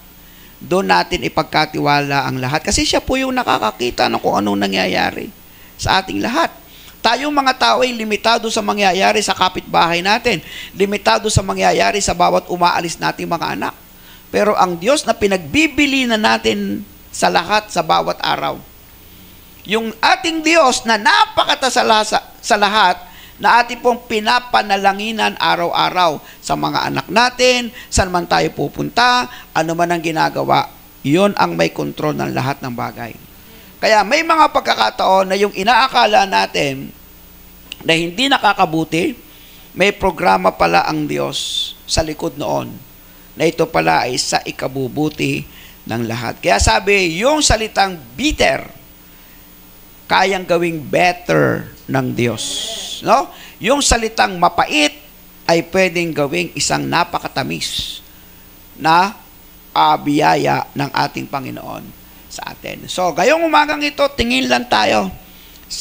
Speaker 4: doon natin ipagkatiwala ang lahat. Kasi siya po yung nakakakita ng kung anong nangyayari sa ating lahat. Tayong mga tao ay limitado sa mangyayari sa kapitbahay natin. Limitado sa mangyayari sa bawat umaalis nating mga anak. Pero ang Diyos na pinagbibili na natin sa lahat sa bawat araw, yung ating Diyos na napakatasala sa lahat, na ating pong pinapanalanginan araw-araw sa mga anak natin, saan man tayo pupunta, ano man ang ginagawa, yun ang may kontrol ng lahat ng bagay. Kaya may mga pagkakataon na yung inaakala natin na hindi nakakabuti, may programa pala ang Diyos sa likod noon, na ito pala ay sa ikabubuti ng lahat. Kaya sabi, yung salitang bitter, kayang gawing better ng Diyos. No? Yung salitang mapait ay pwedeng gawing isang napakatamis na biyaya ng ating Panginoon sa atin. So, ngayong umagang ito, tingin lang tayo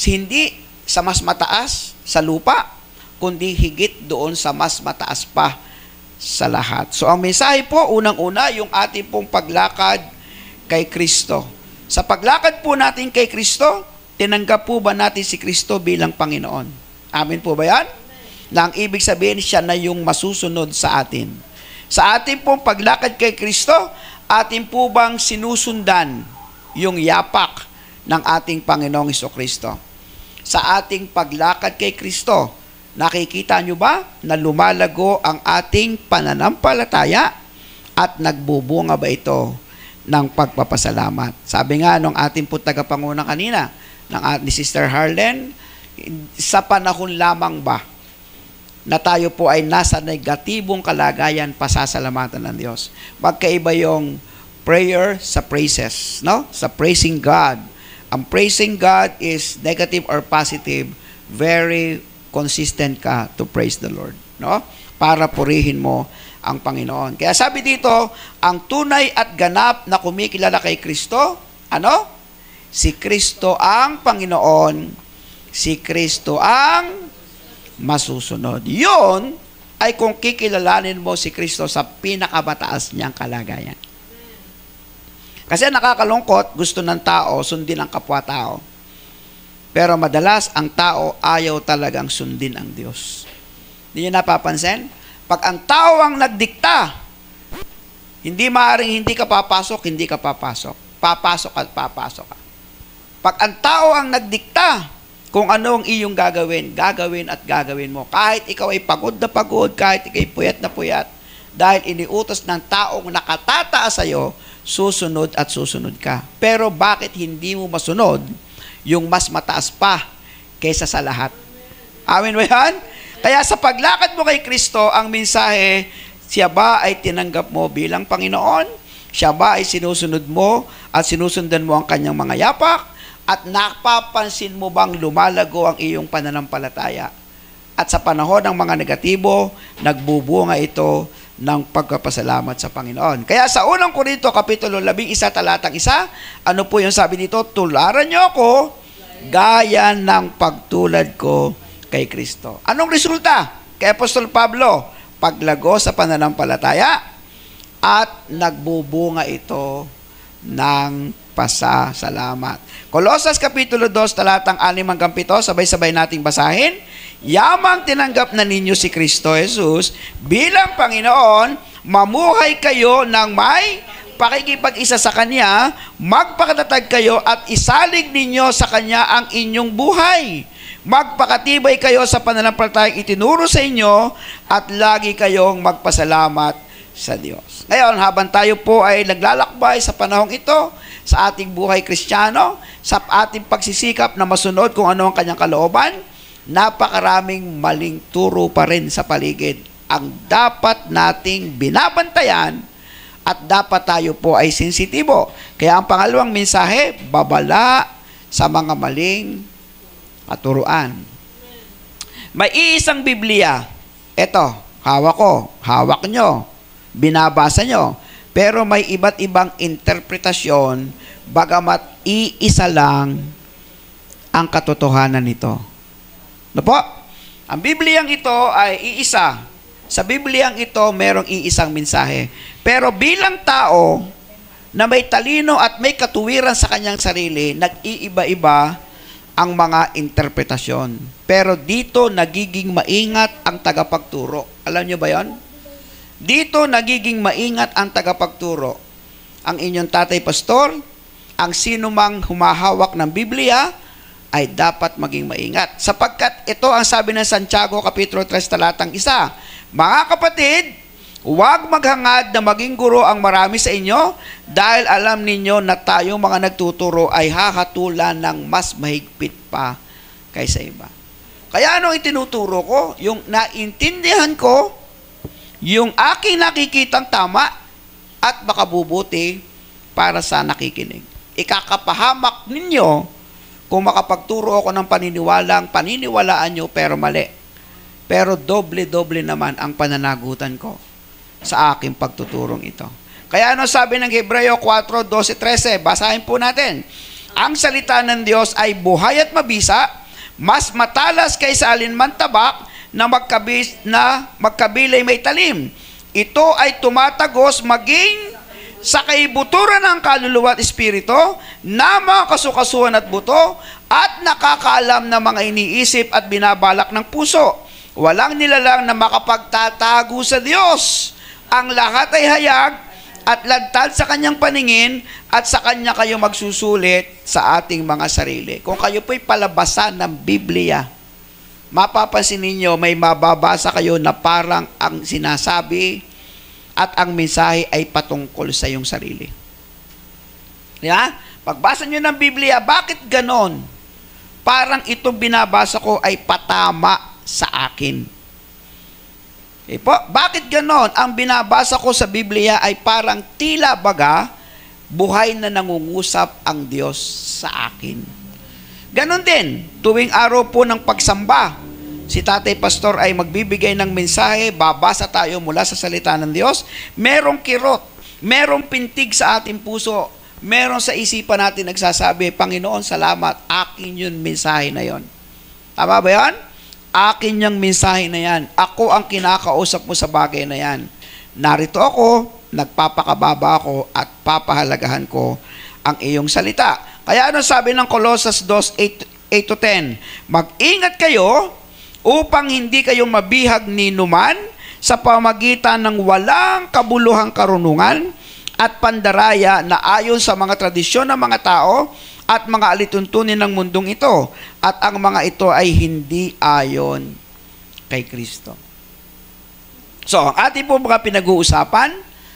Speaker 4: hindi sa mas mataas sa lupa, kundi higit doon sa mas mataas pa sa lahat. So, ang mensahe po, unang-una, yung ating pong paglakad kay Kristo. Sa paglakad po natin kay Kristo, tinanggap po ba natin si Kristo bilang Panginoon? Amin po ba yan? Na ang ibig sabihin, siya na yung masusunod sa atin. Sa ating pong paglakad kay Kristo, atin po bang sinusundan yung yapak ng ating Panginoong Jesucristo? Sa ating paglakad kay Kristo, nakikita nyo ba na lumalago ang ating pananampalataya at nagbubunga ba ito ng pagpapasalamat? Sabi nga nung ating po tagapanguna kanina, ni Sister Harlen, sa panahon lamang ba na tayo po ay nasa negatibong kalagayan, pasasalamatan ng Diyos? Magkaiba yung prayer sa praises, no? Sa praising God. Ang praising God is negative or positive, very consistent ka to praise the Lord, no? Para purihin mo ang Panginoon. Kaya sabi dito, ang tunay at ganap na kumikilala kay Kristo, ano? Si Kristo ang Panginoon, si Kristo ang masusunod. Yun ay kung kikilalanin mo si Kristo sa pinakamataas niyang kalagayan. Kasi nakakalungkot, gusto ng tao sundin ang kapwa-tao. Pero madalas, ang tao ayaw talagang sundin ang Diyos. Hindi niyo napapansin? Pag ang tao ang nagdikta, hindi maaaring hindi ka papasok, hindi ka papasok. Papasok at papasok ka. Pag ang tao ang nagdikta kung ano ang iyong gagawin, gagawin at gagawin mo. Kahit ikaw ay pagod na pagod, kahit ikaw ay puyat na puyat, dahil iniutos ng taong nakatataas sa iyo, susunod at susunod ka. Pero bakit hindi mo masunod yung mas mataas pa kaysa sa lahat? Amin ba yan? Kaya sa paglakad mo kay Kristo, ang mensahe, siya ba ay tinanggap mo bilang Panginoon? Siya ba ay sinusunod mo at sinusundan mo ang kanyang mga yapak? At napapansin mo bang lumalago ang iyong pananampalataya? At sa panahon ng mga negatibo, nagbubunga ito ng pagpapasalamat sa Panginoon. Kaya sa unang Korinto, Kapitulo 11, talatang 1, ano po yung sabi dito? Tularan niyo ako, gaya ng pagtulad ko kay Kristo. Anong resulta kay Apostol Pablo? Paglago sa pananampalataya at nagbubunga ito ng pasasalamat. Colosas Kapitulo 2, talatang 6-7, sabay-sabay nating basahin. Yamang tinanggap na ninyo si Kristo Jesus bilang Panginoon, mamuhay kayo ng may pakikipag-isa sa Kanya, magpakatatag kayo at isalig ninyo sa Kanya ang inyong buhay. Magpakatibay kayo sa pananampalatayang itinuro sa inyo at lagi kayong magpasalamat sa Diyos. Ngayon, habang tayo po ay naglalakbay sa panahong ito, sa ating buhay Kristiyano, sa ating pagsisikap na masunod kung ano ang kanyang kalooban, napakaraming maling turo pa rin sa paligid. Ang dapat nating binabantayan at dapat tayo po ay sensitibo. Kaya ang pangalawang mensahe, babala sa mga maling katuruan. May iisang Biblia. Ito, hawak nyo, binabasa nyo. Pero may iba't ibang interpretasyon, bagamat iisa lang ang katotohanan nito. Ano po? Ang Bibliang ito ay iisa. Sa Bibliang ito, merong iisang mensahe. Pero bilang tao na may talino at may katuwiran sa kanyang sarili, nag-iiba-iba ang mga interpretasyon. Pero dito, nagiging maingat ang tagapagturo. Alam nyo ba yon? Dito, nagiging maingat ang tagapagturo. Ang inyong tatay pastor, ang sino mang humahawak ng Biblia, ay dapat maging maingat. Sapagkat ito ang sabi ng Santiago, Kapitulo 3, talatang 1. Mga kapatid, huwag maghangad na maging guro ang marami sa inyo dahil alam ninyo na tayong mga nagtuturo ay hahatulan ng mas mahigpit pa kaysa iba. Kaya anong itinuturo ko? Yung naintindihan ko, yung aking nakikitang tama at makabubuti para sa nakikinig. Ikakapahamak ninyo kung makapagturo ako ng paniniwalaan nyo pero mali. Pero doble-doble naman ang pananagutan ko sa aking pagtuturong ito. Kaya ano sabi ng Hebreo 4, 12, 13? Basahin po natin. Ang salita ng Diyos ay buhay at mabisa, mas matalas kaysa alinman tabak na magkabilay may talim. Ito ay tumatagos maging sa kaibuturan ng kaluluwa at espiritu, na mga kasukasuhan at buto, at nakakaalam ng mga iniisip at binabalak ng puso. Walang nilalang na makapagtatago sa Diyos. Ang lahat ay hayag at lantad sa kanyang paningin, at sa kanya kayo magsusulit sa ating mga sarili. Kung kayo po'y palabasan ng Biblia, mapapansin ninyo may mababasa kayo na parang ang sinasabi at ang mensahe ay patungkol sa iyong sarili. Yeah? Pagbasa nyo ng Biblia, bakit ganon? Parang itong binabasa ko ay patama sa akin. Bakit ganon? Ang binabasa ko sa Biblia ay parang tila baga, buhay na nangungusap ang Diyos sa akin. Ganon din, tuwing araw po ng pagsamba, si Tatay Pastor ay magbibigay ng mensahe, babasa tayo mula sa salita ng Diyos, merong kirot, merong pintig sa ating puso, merong sa isipan natin nagsasabi, Panginoon, salamat, akin yun mensahe na yon. Tama ba yan? Akin yung mensahe na yan. Ako ang kinakausap mo sa bagay na yan. Narito ako, nagpapakababa ako, at papahalagahan ko ang iyong salita. Kaya ano sabi ng Colossus 2, 8-10? Mag-ingat kayo upang hindi kayo mabihag ni numan sa pamagitan ng walang kabuluhang karunungan at pandaraya na ayon sa mga tradisyon ng mga tao at mga alituntunin ng mundong ito, at ang mga ito ay hindi ayon kay Kristo. So, ang ating pong mga pinag-uusapan,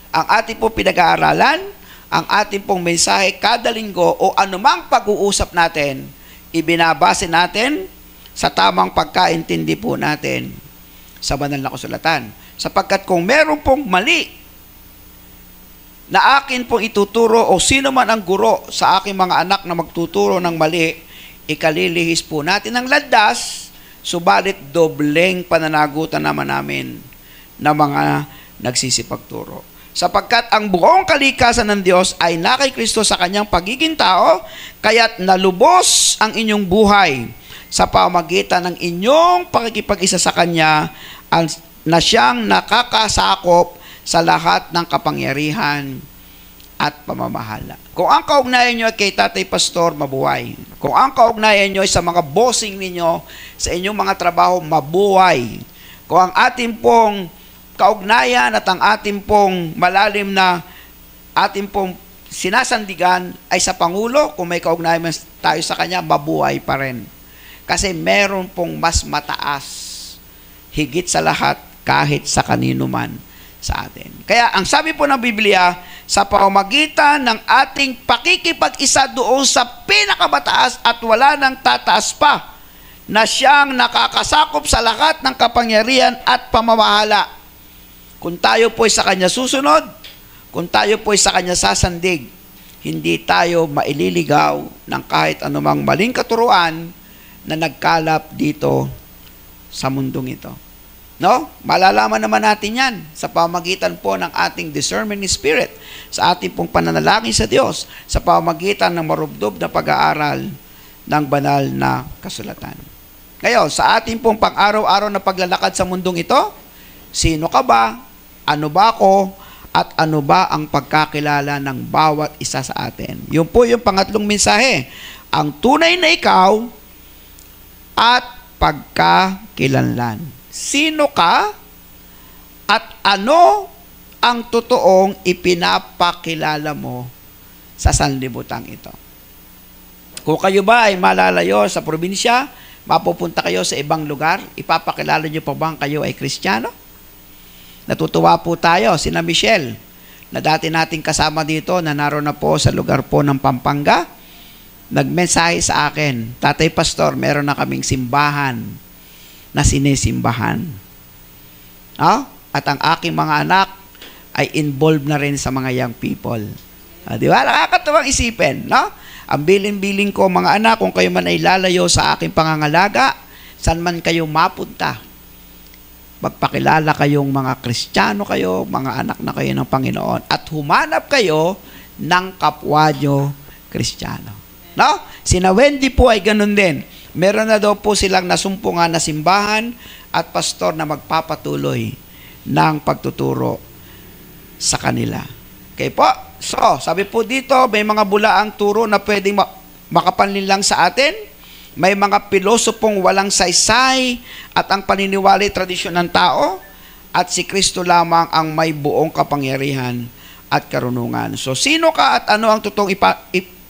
Speaker 4: ang ating pong pinag-aaralan, ang ating pong mensahe kada linggo o anumang pag-uusap natin, ibinabase natin sa tamang pagkaintindi po natin sa banal na kasulatan. Sapagkat kung meron pong mali na akin pong ituturo o sino man ang guro sa aking mga anak na magtuturo ng mali, ikalilihis po natin ang landas, subalit dobleng pananagutan naman namin na mga nagsisipagturo. Sapagkat ang buong kalikasan ng Diyos ay na kay Kristo sa kanyang pagiging tao, kaya't nalubos ang inyong buhay sa pamagitan ng inyong pakikipag-isa sa Kanya na siyang nakakasakop sa lahat ng kapangyarihan at pamamahala. Kung ang kaugnayan nyo kay Tatay Pastor, mabuhay. Kung ang kaugnayan nyo ay sa mga bossing ninyo, sa inyong mga trabaho, mabuhay. Kung ang ating pong kaugnayan at ang ating pong malalim na ating pong sinasandigan ay sa Pangulo, kung may kaugnayan tayo sa Kanya, mabuhay pa rin. Kasi meron pong mas mataas, higit sa lahat, kahit sa kanino man sa atin. Kaya ang sabi po ng Biblia, sa pamamagitan ng ating pakikipag-isa doon sa pinakamataas at wala nang tataas pa, na siyang nakakasakop sa lahat ng kapangyarihan at pamamahala. Kung tayo po'y sa Kanya susunod, kung tayo po'y sa Kanya sasandig, hindi tayo maililigaw ng kahit anumang maling katuruan na nagkalap dito sa mundong ito. No? Malalaman naman natin yan sa pamamagitan po ng ating discernment spirit, sa ating pong pananalangin sa Diyos, sa pamamagitan ng marubdob na pag-aaral ng banal na kasulatan. Ngayon, sa ating pong pang-araw-araw na paglalakad sa mundong ito, sino ka ba? Ano ba ako? At ano ba ang pagkakilala ng bawat isa sa atin? Yun po yung pangatlong mensahe. Ang tunay na ikaw at pagkakilanlan. Sino ka at ano ang totoong ipinapakilala mo sa sanlibutan ito? Kung kayo ba ay malalayo sa probinsya, mapupunta kayo sa ibang lugar, ipapakilala nyo pa bang kayo ay Kristiyano? Natutuwa po tayo, sina Michelle, na dati nating kasama dito, na naroon na po sa lugar po ng Pampanga, nagmensahe sa akin, Tatay Pastor, meron na kaming simbahan na sinisimbahan. At ang aking mga anak ay involved na rin sa mga young people. Di ba? Nakakatuwang isipin. No? Ang biling-biling ko, mga anak, kung kayo man ay lalayo sa aking pangangalaga, saan man kayo mapunta, magpakilala kayong mga Kristiyano kayo, mga anak na kayo ng Panginoon, at humanap kayo ng kapwa nyo Kristiyano. No? Sina Wendy po ay ganun din. Meron na daw po silang nasumpungan na simbahan at pastor na magpapatuloy ng pagtuturo sa kanila. Okay po? So, sabi po dito, may mga bulaang turo na pwedeng makapanlinlang sa atin. May mga pilosopong walang saysay at ang paniniwala ay tradisyon ng tao. At si Kristo lamang ang may buong kapangyarihan at karunungan. So, sino ka at ano ang totoong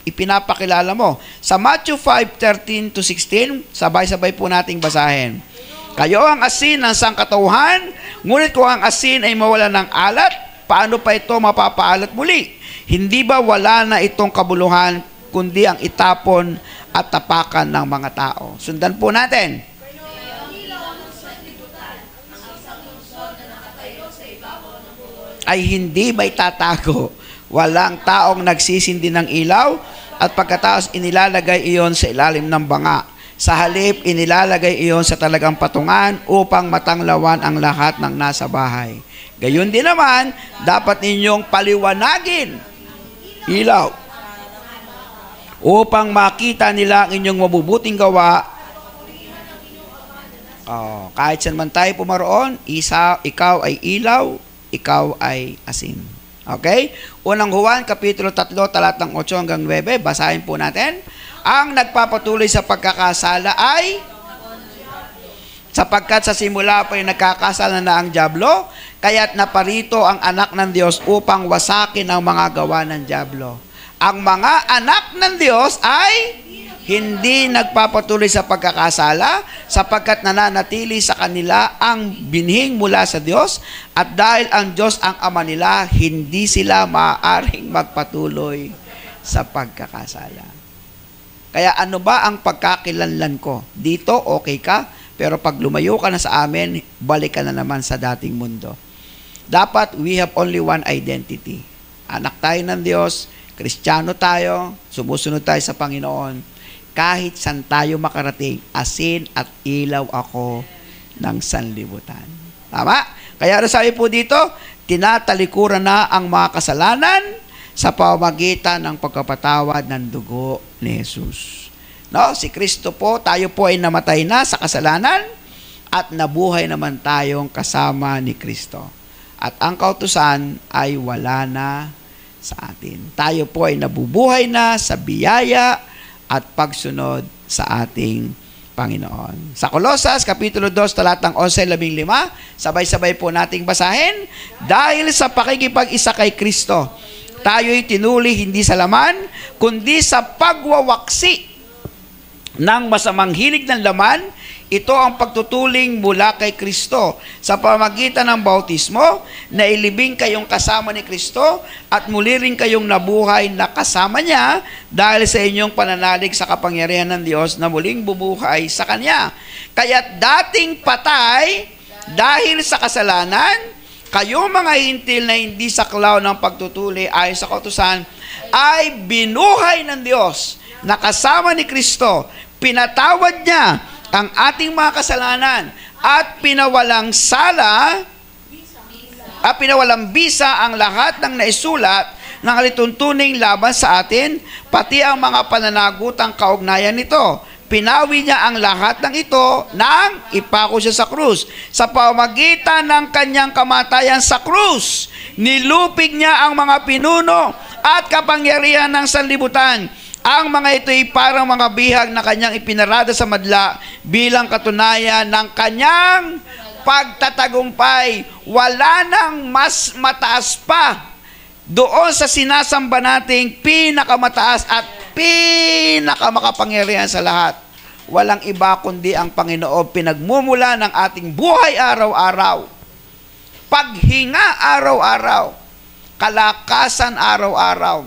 Speaker 4: ipinapakilala mo? Sa Matthew 5:13-16, sabay-sabay po nating basahin. Kayo ang asin ng sangkatauhan, ngunit kung ang asin ay mawala ng alat, paano pa ito mapapaalat muli? Hindi ba wala na itong kabuluhan, kundi ang itapon at tapakan ng mga tao? Sundan po natin. Ay hindi may tatago. Walang taong nagsisindi ng ilaw at pagkatapos inilalagay iyon sa ilalim ng banga. Sa halip, inilalagay iyon sa talagang patungan upang matanglawan ang lahat ng nasa bahay. Gayon din naman, dapat ninyong paliwanagin ilaw upang makita nila ang inyong mabubuting gawa. Kahit saan man tayo pumaroon, ikaw ay ilaw, ikaw ay asin. Okay? Unang Juan, Kapitulo 3, talatang 8 hanggang 9. Basahin po natin. Ang nagpapatuloy sa pagkakasala ay sapagkat sa simula pa ay nagkakasala na ang dyablo, kaya't naparito ang anak ng Diyos upang wasakin ang mga gawa ng dyablo. Ang mga anak ng Diyos ay hindi nagpapatuloy sa pagkakasala sapagkat nananatili sa kanila ang binhing mula sa Diyos at dahil ang Diyos ang ama nila, hindi sila maaaring magpatuloy sa pagkakasala. Kaya ano ba ang pagkakilanlan ko? Dito, okay ka, pero pag lumayo ka na sa amin, balik ka na naman sa dating mundo. Dapat, we have only one identity. Anak tayo ng Diyos, Kristiyano tayo, sumusunod tayo sa Panginoon. Kahit saan tayo makarating, asin at ilaw ako ng sanlibutan. Tama? Kaya sabi po dito, tinatalikuran na ang mga kasalanan sa pamamagitan ng pagkapatawad ng dugo ni Jesus. No? Si Kristo po, tayo po ay namatay na sa kasalanan at nabuhay naman tayong kasama ni Kristo. At ang kautusan ay wala na sa atin. Tayo po ay nabubuhay na sa biyaya at pagsunod sa ating Panginoon. Sa Colosas, Kapitulo 2, talatang 11-15, sabay-sabay po nating basahin. Dahil sa pakikipag-isa kay Kristo, tayo'y tinuli hindi sa laman, kundi sa pagwawaksi ng masamang hilig ng laman. Ito ang pagtutuling mula kay Kristo sa pamamagitan ng bautismo na ilibing kayong kasama ni Kristo at muli rin kayong nabuhay na kasama niya dahil sa inyong pananalig sa kapangyarihan ng Diyos na muling bubuhay sa Kanya. Kaya't dating patay dahil sa kasalanan, kayong mga hintil na hindi saklaw ng pagtutuli ayon sa kautusan ay binuhay ng Diyos na kasama ni Kristo. Pinatawad niya ang ating mga kasalanan at pinawalang bisa ang lahat ng naisulat ng alituntuning laban sa atin, pati ang mga pananagutang kaugnayan nito. Pinawi niya ang lahat ng ito nang ipako siya sa krus. Sa pamamagitan ng kanyang kamatayan sa krus, nilupig niya ang mga pinuno at kapangyarihan ng sanlibutan. Ang mga ito ay parang mga bihag na kanyang ipinarada sa madla bilang katunayan ng kanyang pagtatagumpay. Wala nang mas mataas pa doon sa sinasamba nating pinakamataas at pinakamakapangyarihan sa lahat. Walang iba kundi ang Panginoon, pinagmumula ng ating buhay araw-araw, paghinga araw-araw, kalakasan araw-araw,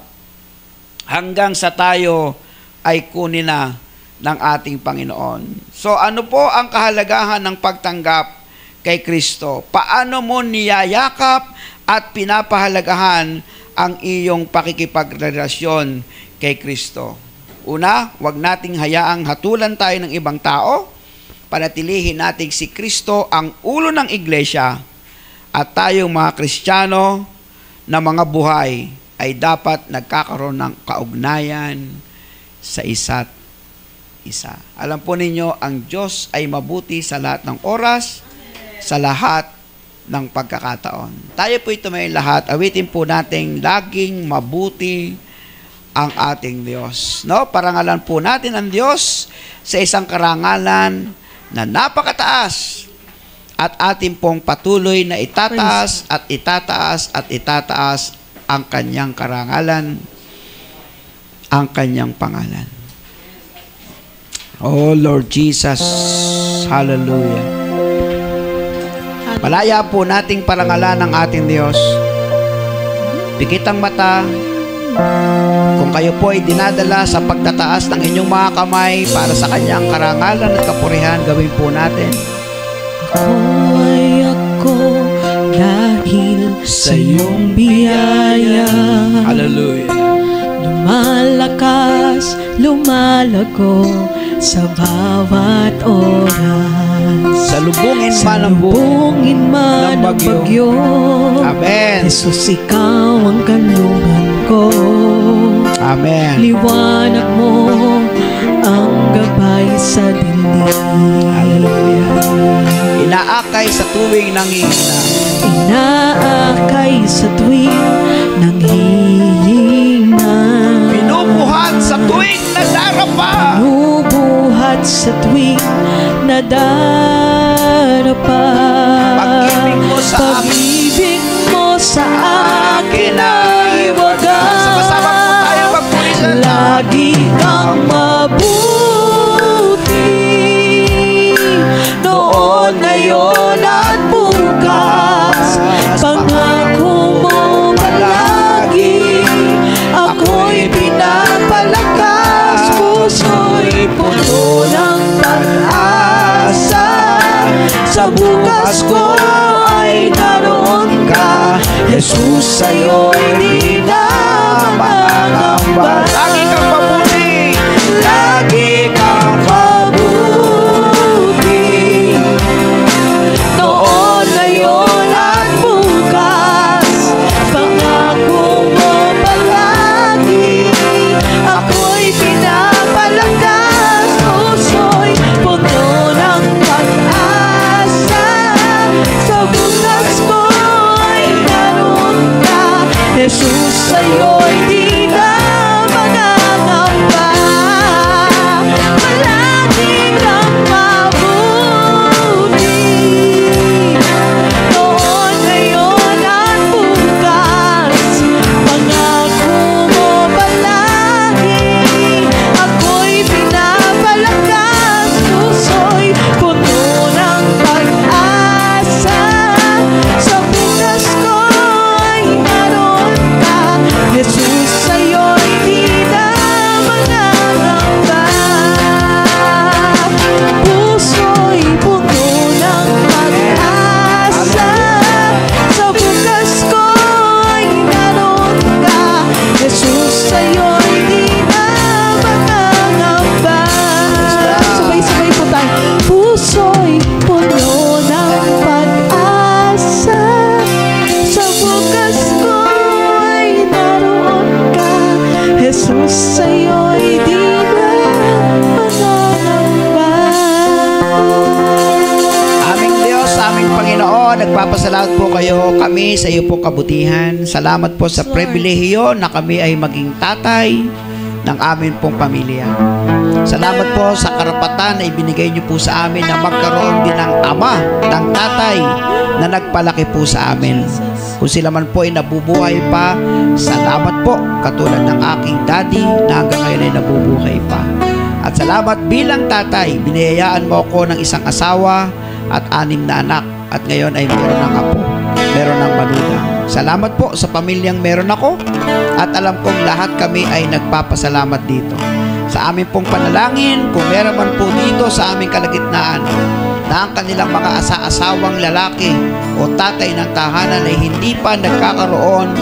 Speaker 4: hanggang sa tayo ay kunin na ng ating Panginoon. So ano po ang kahalagahan ng pagtanggap kay Kristo? Paano mo niyayakap at pinapahalagahan ang iyong pakikipagrelasyon kay Kristo? Una, huwag nating hayaang hatulan tayo ng ibang tao. Panatilihin natin si Kristo ang ulo ng iglesia, at tayong mga Kristiyano na mga buhay ay dapat nagkakaroon ng kaugnayan sa isa't isa. Alam po ninyo, ang Diyos ay mabuti sa lahat ng oras, sa lahat ng pagkakataon. Tayo po ito may lahat. Awitin po natin, laging mabuti ang ating Diyos. No? Parangalan po natin ang Diyos sa isang karangalan na napakataas, at atin pong patuloy na itataas at itataas at itataas ang kanyang karangalan, ang kanyang pangalan. Oh Lord Jesus, hallelujah. Malaya po nating parangalan ng ating Diyos. Pikit ang mata. Kung kayo po ay dinadala sa pagtataas ng inyong mga kamay para sa kanyang karangalan at kapurihan, gawin po natin.
Speaker 1: Ako ay ako dahil sa iyong biyaya.
Speaker 4: Hallelujah.
Speaker 1: Lumalakas, lumalago sa bawat oras.
Speaker 4: Salubungin man ang
Speaker 1: Salubungin man ang bagyo.
Speaker 4: Amen.
Speaker 1: Jesus, ikaw ang kanlungan ko.
Speaker 4: Amen.
Speaker 1: Liwanag mo ang gabay sa dilim.
Speaker 4: Hallelujah. Inaakay sa tuwing nanghihina.
Speaker 1: Inaakay sa tuwing nanghihina.
Speaker 4: Pinubuhat sa tuwing nadarapa.
Speaker 1: Pinubuhat sa tuwing nadarapa.
Speaker 4: Pag-ibig mo sa akin.
Speaker 1: Pag-ibig mo sa akin ay wagas.
Speaker 4: Sama-sama po tayo magpurisan.
Speaker 1: Lagi kang mabuti, noon, ngayon at bukas. Pangako mo palagi, ako'y pinapalakas. Puso'y puno ng pag-asa, sa bukas ko ay naroon ka. Jesus, sa'yo'y di na mangangamba.
Speaker 4: Lagi kang mabuti.
Speaker 1: Lagi kang mabuti, noon, ngayon at bukas. Pangako mo palagi, ako'y pinapalakas. Puso'y puno ng pag-asa, sa bukas ko ay naroon ka. Jesus, sa'yo'y di na mangangamba. Palagi kang mabuti, noon, ngayon at bukas. Pangako mo palagi, ako'y pinapalakas. Puso'y puno ng pag-asa, sa bukas ko ay naroon ka. Jesus,
Speaker 4: Nagpapasalamat po kami sa iyo pong kabutihan. Salamat po sa
Speaker 1: Lord.
Speaker 4: pribilehiyo na kami ay maging tatay ng amin pong pamilya. Salamat po sa karapatan na ibinigay niyo po sa amin na magkaroon din ng ama, ng tatay na nagpalaki po sa amin. Kung sila man po ay nabubuhay pa, salamat po, katulad ng aking daddy na hanggang ngayon ay nabubuhay pa. At salamat bilang tatay, biniyayaan mo ako ng isang asawa at 6 na anak. At ngayon ay meron ng apo, meron ng manugang. Salamat po sa pamilyang meron ako. At alam kong lahat kami ay nagpapasalamat dito. Sa aming pong panalangin, kung meron man po dito sa aming kalagitnaan na ang kanilang mga asa-asawang lalaki o tatay ng tahanan ay hindi pa nagkakaroon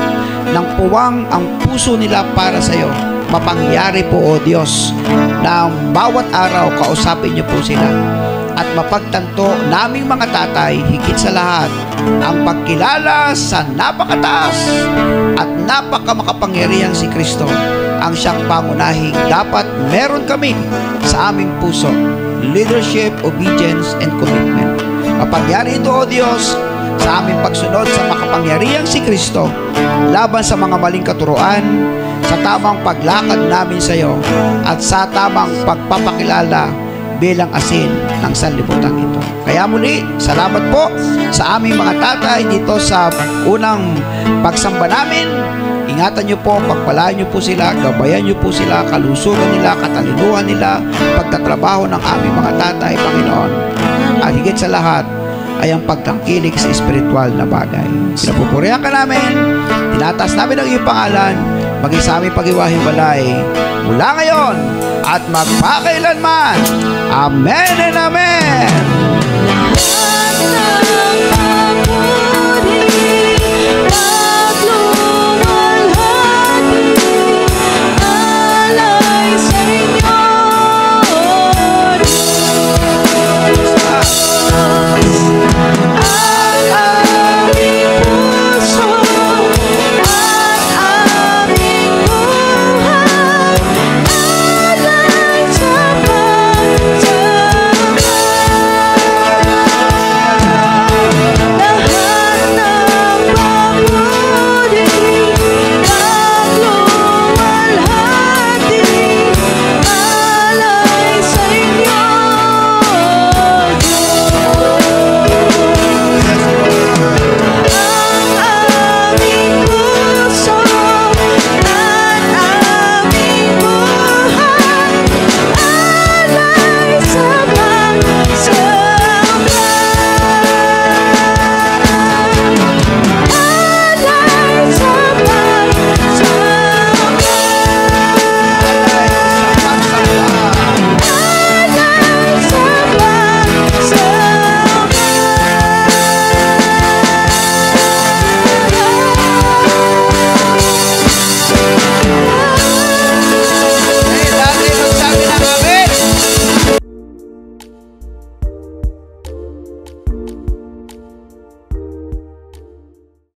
Speaker 4: ng puwang ang puso nila para sa iyo, mapangyari po, O Diyos, na bawat araw kausapin niyo po sila at mapagtanto naming mga tatay higit sa lahat ang pagkilala sa napakataas at napakamakapangyarihang si Kristo, ang siyang pangunahing dapat meron kami sa aming puso: leadership, obedience, and commitment. Mapangyari ito, O Diyos, sa aming pagsunod sa makapangyarihang si Kristo laban sa mga maling katuruan, sa tamang paglakad namin sa iyo at sa tamang pagpapakilala bilang asin ng sanlibutan ito. Kaya muli, salamat po sa aming mga tatay dito sa unang pagsamba namin. Ingatan niyo po, pagpalaan niyo po sila, gabayan niyo po sila, kalusugan nila, katalinuhan nila, pagtatrabaho ng aming mga tatay, Panginoon. At higit sa lahat ay ang pagtangkilik sa espiritual na bagay. Pinapupurihan ka namin, tinataas namin ang iyong pangalan, maging sa aming pag-iwahiwalay mula ngayon at magpakailanman. Amen and Amen.